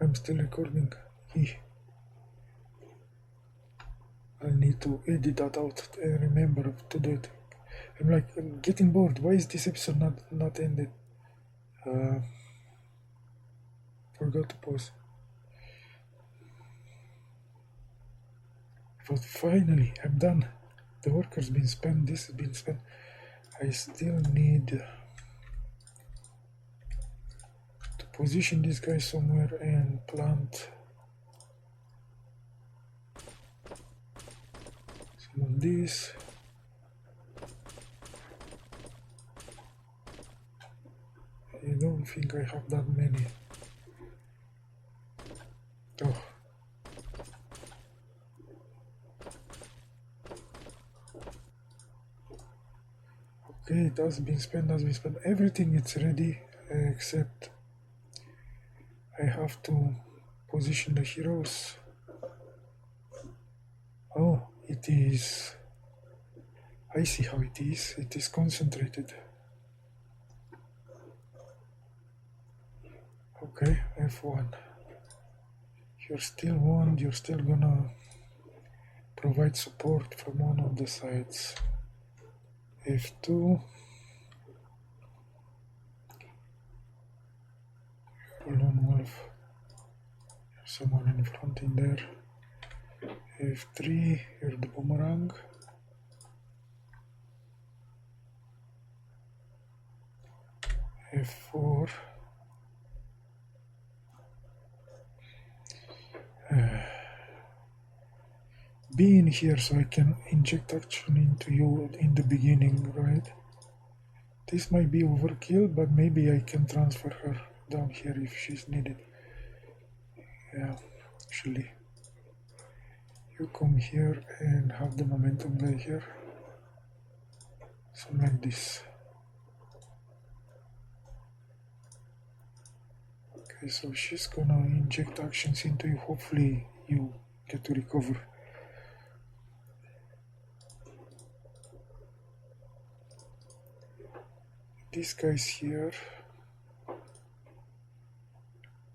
I'm still recording. I need to edit that out and remember to do it. I'm getting bored. Why is this episode not ended? Forgot to pause. But finally, I'm done. The worker's been spent. This has been spent. I still need to position this guy somewhere and plant some of these. I don't think I have that many. Oh. Okay, that's been spent, Everything is ready except I have to position the heroes. Oh, it is. I see how it is. It is concentrated. Okay, F1. You're still one, you're still gonna provide support from one of the sides. F2. Lone wolf. There's someone in front in there. F3, you're the boomerang. F4. Be in here so I can inject action into you in the beginning, right? This might be overkill, but maybe I can transfer her down here if she's needed. Yeah, actually. You come here and have the momentum guy here. Something like this. Okay, so she's gonna inject actions into you. Hopefully you get to recover. These guys here,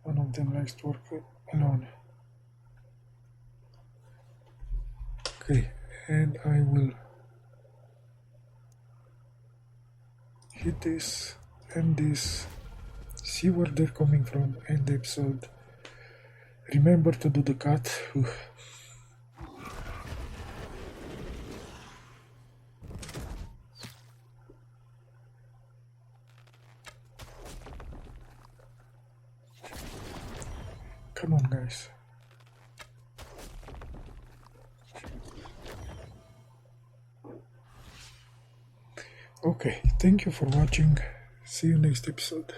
one of them likes to work alone. Okay, and I will hit this and this, see where they're coming from, end the episode. Remember to do the cut. Come on, guys. Okay, thank you for watching. See you next episode.